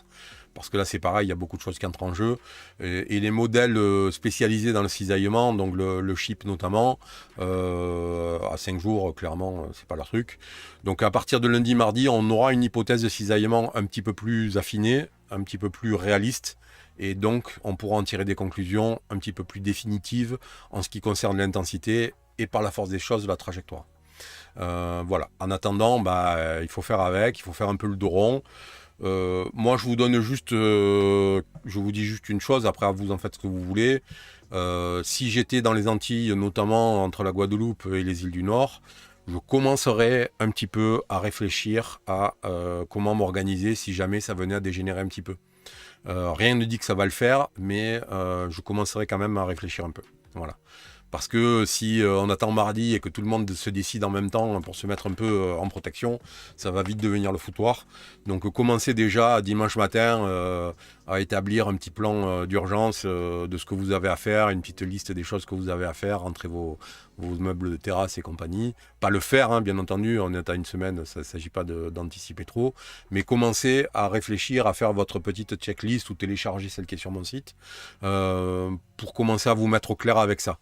Parce que là c'est pareil, il y a beaucoup de choses qui entrent en jeu. Et les modèles spécialisés dans le cisaillement, donc le chip notamment, à 5 jours, clairement, c'est pas leur truc. Donc à partir de lundi, mardi, on aura une hypothèse de cisaillement un petit peu plus affinée, un petit peu plus réaliste. Et donc, on pourra en tirer des conclusions un petit peu plus définitives en ce qui concerne l'intensité et par la force des choses, la trajectoire. Voilà. En attendant, il faut faire avec, il faut faire un peu le dos rond. Moi, je vous dis juste une chose, après vous en faites ce que vous voulez. Si j'étais dans les Antilles, notamment entre la Guadeloupe et les îles du Nord, je commencerai un petit peu à réfléchir à comment m'organiser si jamais ça venait à dégénérer un petit peu. Rien ne dit que ça va le faire, mais je commencerai quand même à réfléchir un peu. Voilà. Parce que si on attend mardi et que tout le monde se décide en même temps pour se mettre un peu en protection, ça va vite devenir le foutoir. Donc commencez déjà dimanche matin à établir un petit plan d'urgence de ce que vous avez à faire, une petite liste des choses que vous avez à faire, rentrer vos meubles de terrasse et compagnie. Pas le faire, hein, bien entendu, on est à une semaine, ça ne s'agit pas d'anticiper trop, mais commencez à réfléchir, à faire votre petite checklist ou télécharger celle qui est sur mon site pour commencer à vous mettre au clair avec ça.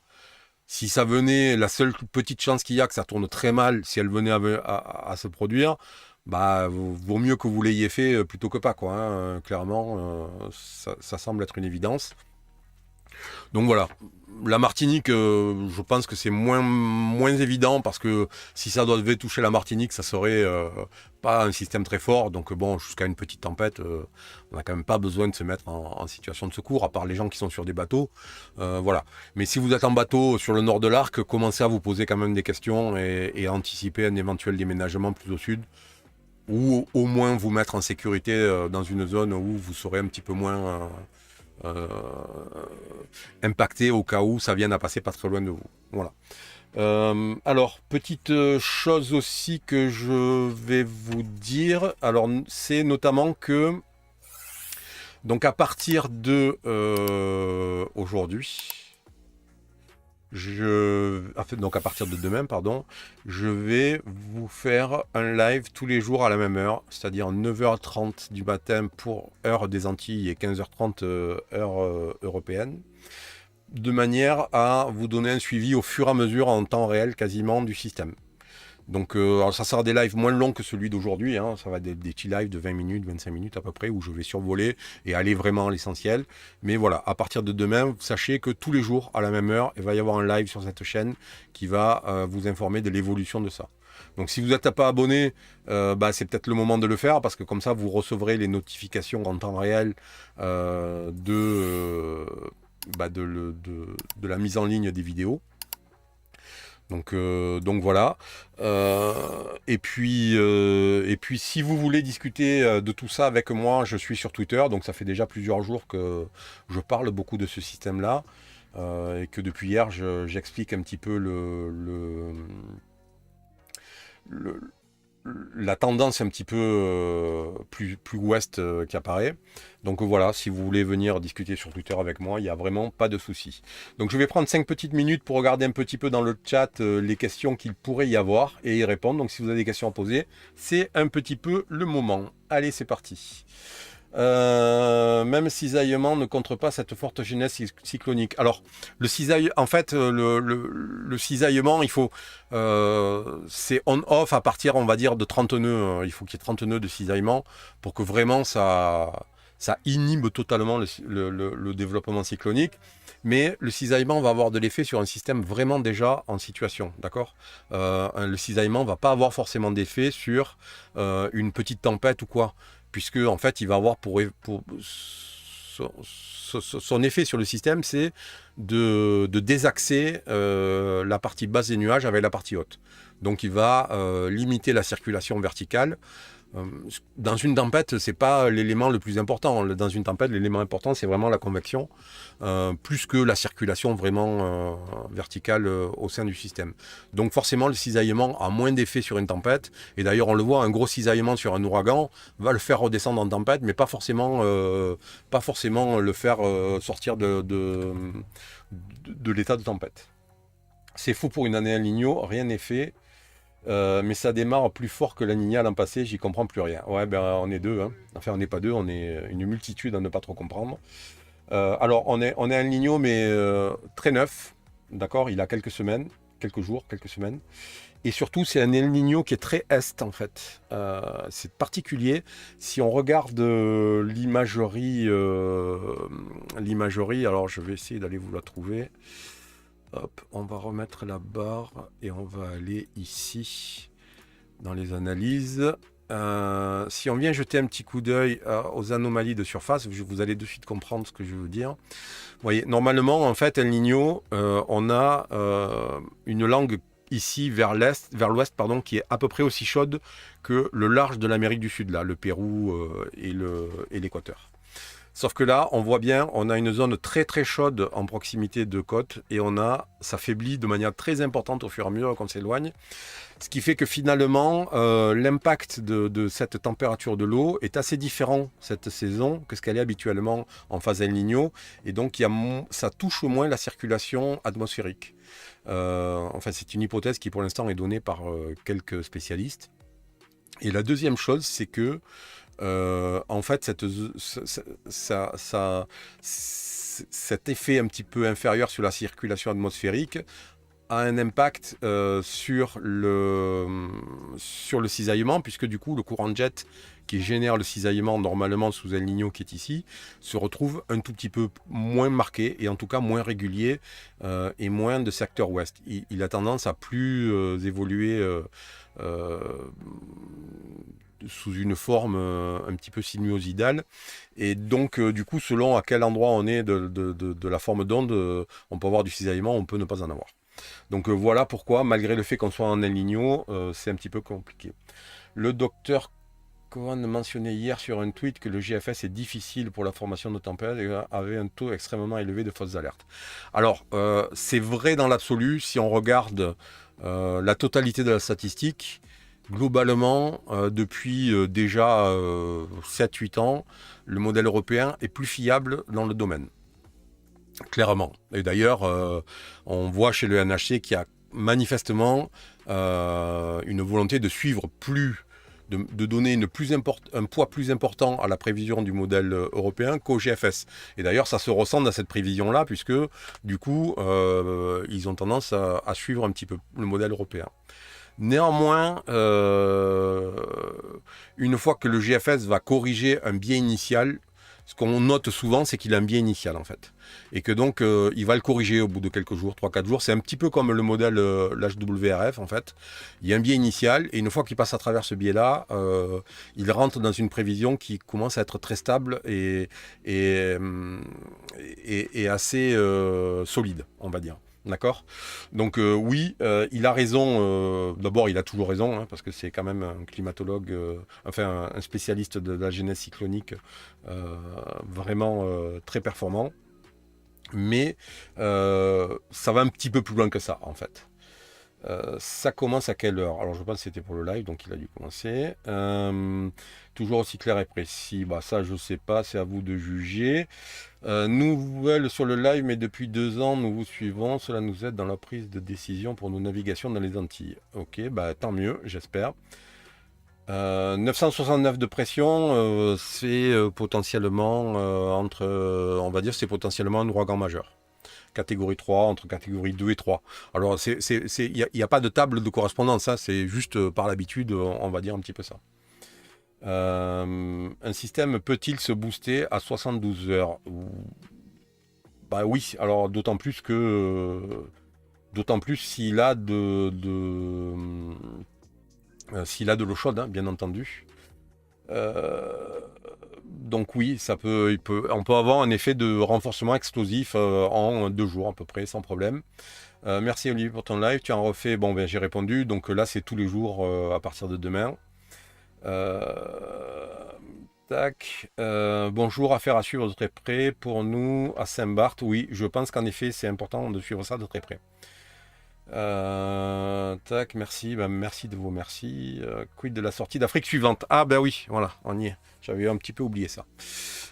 Si ça venait, la seule petite chance qu'il y a que ça tourne très mal, si elle venait à se produire, bah vaut mieux que vous l'ayez fait plutôt que pas, quoi. Hein. Clairement, ça semble être une évidence. Donc voilà. La Martinique, je pense que c'est moins évident parce que si ça devait toucher la Martinique, ça serait pas un système très fort. Donc bon, jusqu'à une petite tempête, on n'a quand même pas besoin de se mettre en situation de secours, à part les gens qui sont sur des bateaux. Voilà. Mais si vous êtes en bateau sur le nord de l'Arc, commencez à vous poser quand même des questions et à anticiper un éventuel déménagement plus au sud. Ou au moins vous mettre en sécurité dans une zone où vous serez un petit peu moins impacté au cas où ça vienne à passer pas très loin de vous. Voilà. Alors, petite chose aussi que je vais vous dire, alors c'est notamment que donc à partir de aujourd'hui, donc à partir de demain, pardon, je vais vous faire un live tous les jours à la même heure, c'est-à-dire 9h30 du matin pour heure des Antilles et 15h30 heure européenne, de manière à vous donner un suivi au fur et à mesure en temps réel quasiment du système. Donc alors ça sera des lives moins longs que celui d'aujourd'hui, hein. Ça va être des petits lives de 20 minutes, 25 minutes à peu près, où je vais survoler et aller vraiment à l'essentiel. Mais voilà, à partir de demain, sachez que tous les jours, à la même heure, il va y avoir un live sur cette chaîne qui va vous informer de l'évolution de ça. Donc si vous n'êtes pas abonné, c'est peut-être le moment de le faire, parce que comme ça, vous recevrez les notifications en temps réel de la mise en ligne des vidéos. Donc voilà. Et puis si vous voulez discuter de tout ça avec moi, je suis sur Twitter. Donc ça fait déjà plusieurs jours que je parle beaucoup de ce système-là. Et que depuis hier, j'explique un petit peu la tendance un petit peu plus ouest qui apparaît. Donc voilà, si vous voulez venir discuter sur Twitter avec moi, il n'y a vraiment pas de souci. Donc je vais prendre 5 petites minutes pour regarder un petit peu dans le chat les questions qu'il pourrait y avoir et y répondre. Donc si vous avez des questions à poser, c'est un petit peu le moment. Allez, c'est parti. Même cisaillement ne contre pas cette forte genèse cyclonique. Alors, le cisaillement, en fait, le cisaillement, il faut, c'est on-off à partir, on va dire, de 30 nœuds. Il faut qu'il y ait 30 nœuds de cisaillement pour que vraiment ça inhibe totalement le développement cyclonique. Mais le cisaillement va avoir de l'effet sur un système vraiment déjà en situation, d'accord ? Le cisaillement ne va pas avoir forcément d'effet sur une petite tempête ou quoi, puisque en fait il va avoir pour son effet sur le système, c'est de désaxer la partie basse des nuages avec la partie haute. Donc il va limiter la circulation verticale. Dans une tempête, c'est pas l'élément le plus important. Dans une tempête, l'élément important, c'est vraiment la convection, plus que la circulation vraiment verticale au sein du système. Donc forcément, le cisaillement a moins d'effet sur une tempête. Et d'ailleurs, on le voit, un gros cisaillement sur un ouragan va le faire redescendre en tempête, mais pas forcément le faire sortir de l'état de tempête. C'est fou pour une année El Niño, rien n'est fait. Mais ça démarre plus fort que la Niña l'an passé, j'y comprends plus rien. Ouais, on est deux, hein. Enfin, on n'est pas deux, on est une multitude à ne pas trop comprendre. Alors, on est un El Niño, mais très neuf, d'accord. Il a quelques semaines, quelques jours, quelques semaines. Et surtout, c'est un El Niño qui est très est, en fait. C'est particulier. Si on regarde l'imagerie, alors je vais essayer d'aller vous la trouver. Hop, on va remettre la barre et on va aller ici dans les analyses. Si on vient jeter un petit coup d'œil aux anomalies de surface, vous allez de suite comprendre ce que je veux dire. Vous voyez, normalement, en fait, El Niño, on a une langue ici vers l'ouest, pardon, qui est à peu près aussi chaude que le large de l'Amérique du Sud, là, le Pérou et l'Équateur. Sauf que là, on voit bien, on a une zone très très chaude en proximité de côte et ça faiblit de manière très importante au fur et à mesure qu'on s'éloigne. Ce qui fait que finalement, l'impact de cette température de l'eau est assez différent cette saison que ce qu'elle est habituellement en phase El Niño. Et donc, ça touche au moins la circulation atmosphérique. Enfin, c'est une hypothèse qui pour l'instant est donnée par quelques spécialistes. Et la deuxième chose, c'est que en fait, cet effet un petit peu inférieur sur la circulation atmosphérique a un impact sur le cisaillement, puisque du coup, le courant de jet qui génère le cisaillement normalement sous El Niño qui est ici, se retrouve un tout petit peu moins marqué et en tout cas moins régulier et moins de secteur ouest. Il a tendance à plus évoluer sous une forme un petit peu sinuosidale. Et donc, du coup, selon à quel endroit on est de la forme d'onde, on peut avoir du cisaillement, on peut ne pas en avoir. Donc voilà pourquoi, malgré le fait qu'on soit en El Niño, c'est un petit peu compliqué. Le docteur Cohen mentionnait hier sur un tweet que le GFS est difficile pour la formation de tempête et avait un taux extrêmement élevé de fausses alertes. Alors, c'est vrai dans l'absolu, si on regarde la totalité de la statistique, globalement, depuis déjà 7-8 ans, le modèle européen est plus fiable dans le domaine. Clairement. Et d'ailleurs, on voit chez le NHC qu'il y a manifestement une volonté de suivre de donner un poids plus important à la prévision du modèle européen qu'au GFS. Et d'ailleurs, ça se ressent dans cette prévision-là, puisque du coup, ils ont tendance à suivre un petit peu le modèle européen. Néanmoins, une fois que le GFS va corriger un biais initial, ce qu'on note souvent, c'est qu'il a un biais initial en fait. Et que donc, il va le corriger au bout de quelques jours, 3-4 jours. C'est un petit peu comme le modèle l'HWRF en fait. Il y a un biais initial et une fois qu'il passe à travers ce biais-là, il rentre dans une prévision qui commence à être très stable et assez solide, on va dire. D'accord. Donc oui, il a raison. D'abord, il a toujours raison, hein, parce que c'est quand même un climatologue, un spécialiste de la genèse cyclonique vraiment très performant. Mais ça va un petit peu plus loin que ça, en fait. Ça commence à quelle heure? Alors je pense que c'était pour le live, donc il a dû commencer. Toujours aussi clair et précis. Bah, ça, je sais pas, c'est à vous de juger. Nouvelle sur le live, mais depuis 2 ans, nous vous suivons. Cela nous aide dans la prise de décision pour nos navigations dans les Antilles. Ok, bah tant mieux, j'espère. 969 de pression, c'est potentiellement on va dire, c'est potentiellement un ouragan majeur. Catégorie 3, entre catégorie 2 et 3. Alors, il n'y a pas de table de correspondance, hein, c'est juste par l'habitude, on va dire un petit peu ça. Un système peut-il se booster à 72 heures? Bah oui, alors d'autant plus s'il a s'il a de l'eau chaude, hein, bien entendu. Donc oui, on peut avoir un effet de renforcement explosif en 2 jours à peu près, sans problème. Merci Olivier pour ton live, tu en refais. Bon, ben j'ai répondu, donc là c'est tous les jours à partir de demain. Bonjour, affaire à suivre de très près pour nous à Saint-Barth. Oui, je pense qu'en effet c'est important de suivre ça de très près. Merci, merci de vos merci. Quid de la sortie d'Afrique suivante? Ah ben oui, voilà, on y est. J'avais un petit peu oublié ça.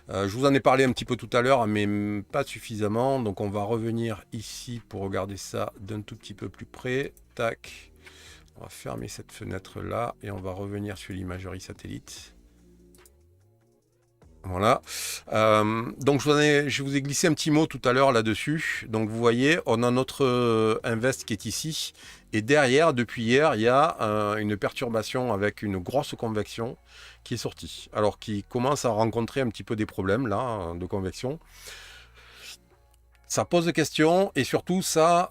Je vous en ai parlé un petit peu tout à l'heure, mais pas suffisamment. Donc on va revenir ici pour regarder ça d'un tout petit peu plus près. Tac. On va fermer cette fenêtre là et on va revenir sur l'imagerie satellite. Voilà. Donc je vous ai glissé un petit mot tout à l'heure là-dessus. Donc vous voyez, on a notre Invest qui est ici. Et derrière, depuis hier, il y a une perturbation avec une grosse convection qui est sortie. Alors qui commence à rencontrer un petit peu des problèmes là de convection. Ça pose des questions et surtout ça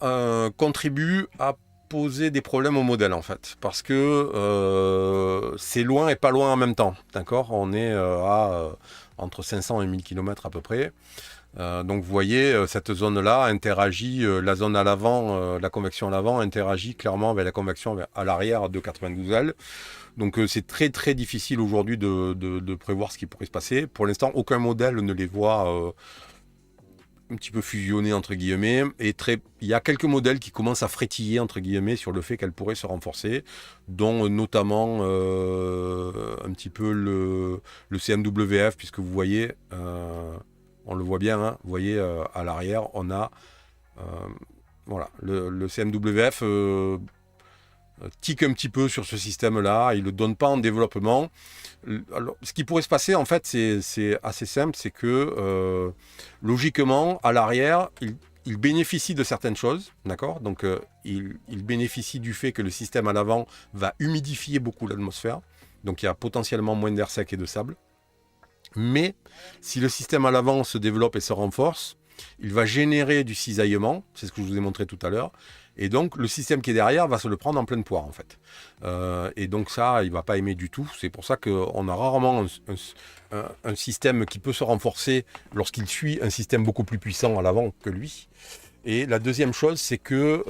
contribue à poser des problèmes au modèle en fait, parce que c'est loin et pas loin en même temps, d'accord. On est à entre 500 et 1000 km à peu près, Donc vous voyez, cette zone-là interagit, la zone à l'avant, la convection à l'avant interagit clairement avec la convection à l'arrière de 92 L. Donc c'est très très difficile aujourd'hui de prévoir ce qui pourrait se passer. Pour l'instant, aucun modèle ne les voit un petit peu fusionner entre guillemets, et il y a quelques modèles qui commencent à frétiller entre guillemets sur le fait qu'elles pourraient se renforcer, dont notamment un petit peu le CMWF, puisque vous voyez, on le voit bien, hein, vous voyez à l'arrière, on a voilà, le CMWF tique un petit peu sur ce système-là, il ne le donne pas en développement. Alors, ce qui pourrait se passer, en fait, c'est assez simple, c'est que logiquement, à l'arrière, il bénéficie de certaines choses, d'accord. Donc, il bénéficie du fait que le système à l'avant va humidifier beaucoup l'atmosphère, donc il y a potentiellement moins d'air sec et de sable. Mais si le système à l'avant se développe et se renforce, il va générer du cisaillement, c'est ce que je vous ai montré tout à l'heure, et donc le système qui est derrière va se le prendre en pleine poire en fait. Et donc ça, il ne va pas aimer du tout. C'est pour ça qu'on a rarement un système qui peut se renforcer lorsqu'il suit un système beaucoup plus puissant à l'avant que lui. Et la deuxième chose, c'est que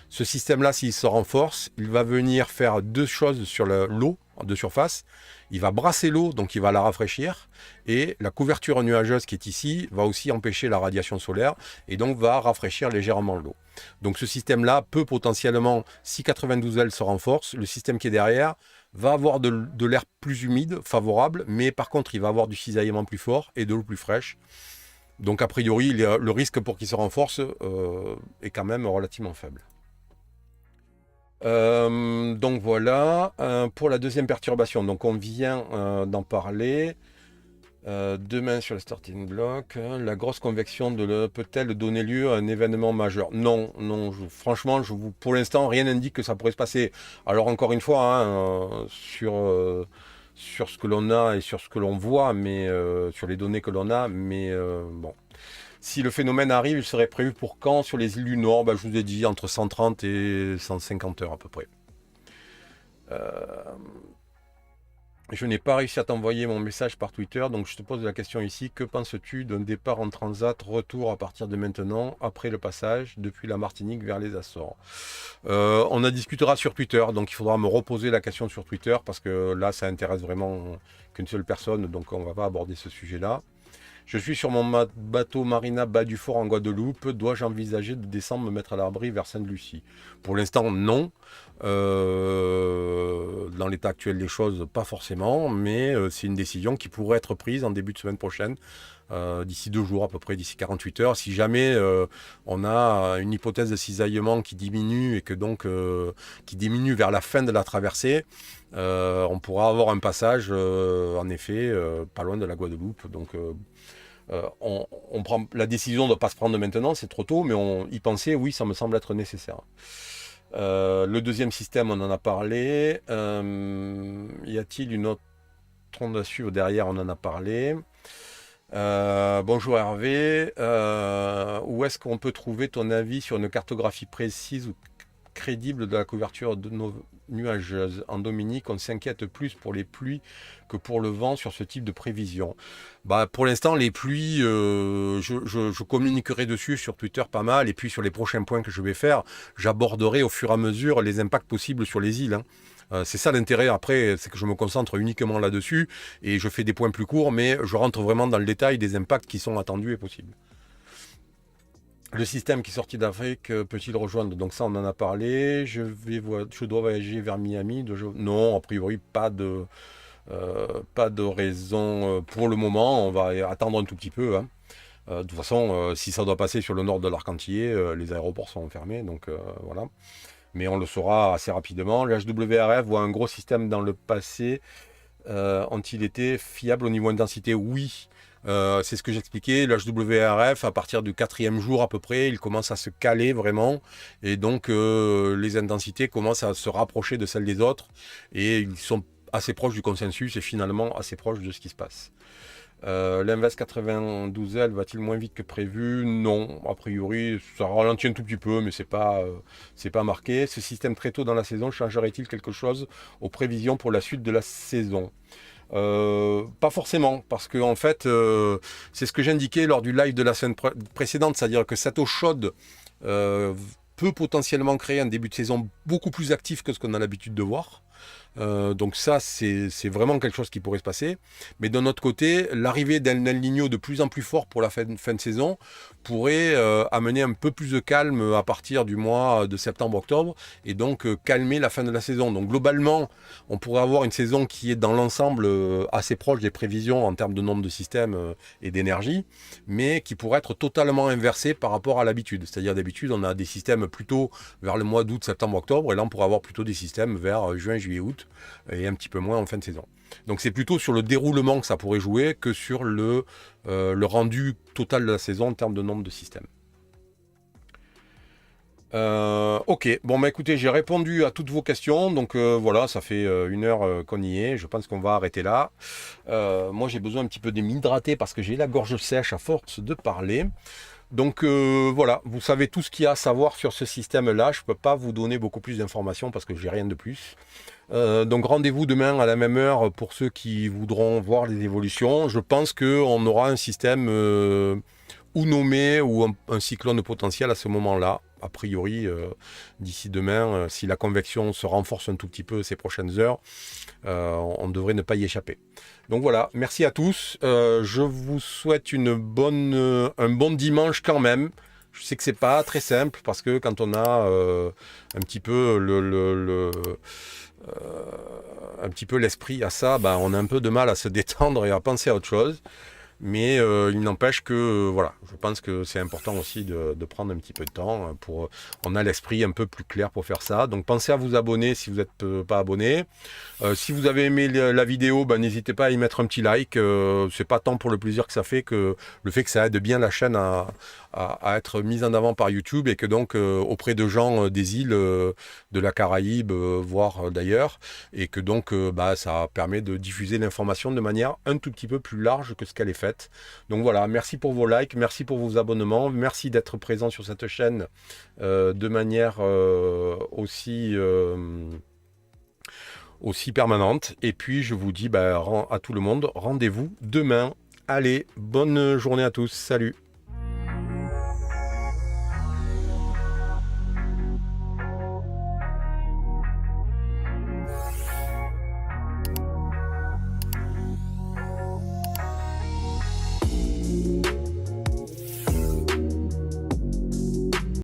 ce système-là, s'il se renforce, il va venir faire deux choses sur l'eau de surface. Il va brasser l'eau, donc il va la rafraîchir. Et la couverture nuageuse qui est ici va aussi empêcher la radiation solaire et donc va rafraîchir légèrement l'eau. Donc ce système-là peut potentiellement, si 92L se renforce, le système qui est derrière va avoir de l'air plus humide, favorable, mais par contre il va avoir du cisaillement plus fort et de l'eau plus fraîche. Donc a priori, le risque pour qu'il se renforce est quand même relativement faible. Donc voilà, pour la deuxième perturbation, donc on vient d'en parler. Demain sur le starting block, la grosse convection peut-elle donner lieu à un événement majeur? Non, non, franchement, pour l'instant, rien n'indique que ça pourrait se passer. Alors encore une fois, hein, sur ce que l'on a et sur ce que l'on voit, mais sur les données que l'on a, mais bon. Si le phénomène arrive, il serait prévu pour quand sur les îles du Nord? Je vous ai dit entre 130 et 150 heures à peu près. Je n'ai pas réussi à t'envoyer mon message par Twitter, donc je te pose la question ici. Que penses-tu d'un départ en transat, retour à partir de maintenant, après le passage depuis la Martinique vers les Açores? On en discutera sur Twitter, donc il faudra me reposer la question sur Twitter, parce que là, ça intéresse vraiment qu'une seule personne, donc on ne va pas aborder ce sujet-là. Je suis sur mon bateau Marina Bas du Fort en Guadeloupe. Dois-je envisager de descendre me mettre à l'abri vers Sainte-Lucie? Pour l'instant, non. Dans l'état actuel des choses, pas forcément, mais c'est une décision qui pourrait être prise en début de semaine prochaine, d'ici 2 jours à peu près, d'ici 48 heures. Si jamais on a une hypothèse de cisaillement qui diminue et que donc qui diminue vers la fin de la traversée, on pourra avoir un passage, en effet, pas loin de la Guadeloupe. Donc on prend la décision de ne pas se prendre maintenant, c'est trop tôt, mais on y penser, oui, ça me semble être nécessaire. Le deuxième système, on en a parlé. Y a-t-il une autre onde à suivre derrière? On en a parlé. Bonjour Hervé. Où est-ce qu'on peut trouver ton avis sur une cartographie précise ou crédible de la couverture de nos nuageuses? En Dominique, on s'inquiète plus pour les pluies que pour le vent sur ce type de prévision. Pour l'instant, les pluies, je communiquerai dessus sur Twitter pas mal, et puis sur les prochains points que je vais faire, j'aborderai au fur et à mesure les impacts possibles sur les îles. C'est ça l'intérêt après, c'est que je me concentre uniquement là-dessus, et je fais des points plus courts, mais je rentre vraiment dans le détail des impacts qui sont attendus et possibles. Le système qui est sorti d'Afrique peut-il rejoindre? Donc ça, on en a parlé. Je dois voyager vers Miami. Non, a priori, pas de raison pour le moment. On va attendre un tout petit peu. De toute façon, si ça doit passer sur le nord de l'Arc-en-Ciel, les aéroports sont fermés. Donc voilà. Mais on le saura assez rapidement. Le HWRF voit un gros système dans le passé. Ont-ils été fiables au niveau intensité? Oui. C'est ce que j'expliquais, le HWRF, à partir du 4e jour à peu près, il commence à se caler vraiment, et donc les intensités commencent à se rapprocher de celles des autres, et ils sont assez proches du consensus, et finalement assez proches de ce qui se passe. L'Invest 92L va-t-il moins vite que prévu? Non, a priori, ça ralentit un tout petit peu, mais c'est pas marqué. Ce système très tôt dans la saison changerait-il quelque chose aux prévisions pour la suite de la saison? Pas forcément, parce que en fait, c'est ce que j'indiquais lors du live de la semaine précédente, c'est-à-dire que cette eau chaude peut potentiellement créer un début de saison beaucoup plus actif que ce qu'on a l'habitude de voir. Donc ça, c'est vraiment quelque chose qui pourrait se passer. Mais d'un autre côté, l'arrivée d'un El Niño de plus en plus fort pour la fin de saison pourrait amener un peu plus de calme à partir du mois de septembre-octobre et donc calmer la fin de la saison. Donc globalement, on pourrait avoir une saison qui est dans l'ensemble assez proche des prévisions en termes de nombre de systèmes et d'énergie, mais qui pourrait être totalement inversée par rapport à l'habitude. C'est-à-dire d'habitude, on a des systèmes plutôt vers le mois d'août, septembre-octobre, et là on pourrait avoir plutôt des systèmes vers juin, juillet, août, et un petit peu moins en fin de saison. Donc c'est plutôt sur le déroulement que ça pourrait jouer que sur le rendu total de la saison en termes de nombre de systèmes. Ok, bon bah écoutez, j'ai répondu à toutes vos questions, donc voilà, ça fait 1 heure qu'on y est, je pense qu'on va arrêter là. Moi j'ai besoin un petit peu de m'hydrater parce que j'ai la gorge sèche à force de parler. Donc voilà, vous savez tout ce qu'il y a à savoir sur ce système-là. Je ne peux pas vous donner beaucoup plus d'informations parce que j'ai rien de plus. Donc rendez-vous demain à la même heure pour ceux qui voudront voir les évolutions. Je pense qu'on aura un système ou nommé ou un cyclone potentiel à ce moment-là. A priori, d'ici demain, si la convection se renforce un tout petit peu ces prochaines heures, on devrait ne pas y échapper. Donc voilà, merci à tous. Je vous souhaite un bon dimanche quand même. Je sais que c'est pas très simple parce que quand on a un petit peu un petit peu l'esprit à ça, ben, on a un peu de mal à se détendre et à penser à autre chose. Mais il n'empêche que voilà, je pense que c'est important aussi de prendre un petit peu de temps pour on a l'esprit un peu plus clair pour faire ça. Donc pensez à vous abonner si vous n'êtes pas abonné. Si vous avez aimé la vidéo, ben, n'hésitez pas à y mettre un petit like. C'est pas tant pour le plaisir que ça fait que le fait que ça aide bien la chaîne à être mise en avant par YouTube et que donc auprès de gens des îles de la Caraïbe, voire d'ailleurs, et que donc bah, ça permet de diffuser l'information de manière un tout petit peu plus large que ce qu'elle est faite. Donc voilà, merci pour vos likes, merci pour vos abonnements, merci d'être présent sur cette chaîne de manière aussi permanente. Et puis je vous dis bah, à tout le monde, rendez-vous demain. Allez, bonne journée à tous, salut.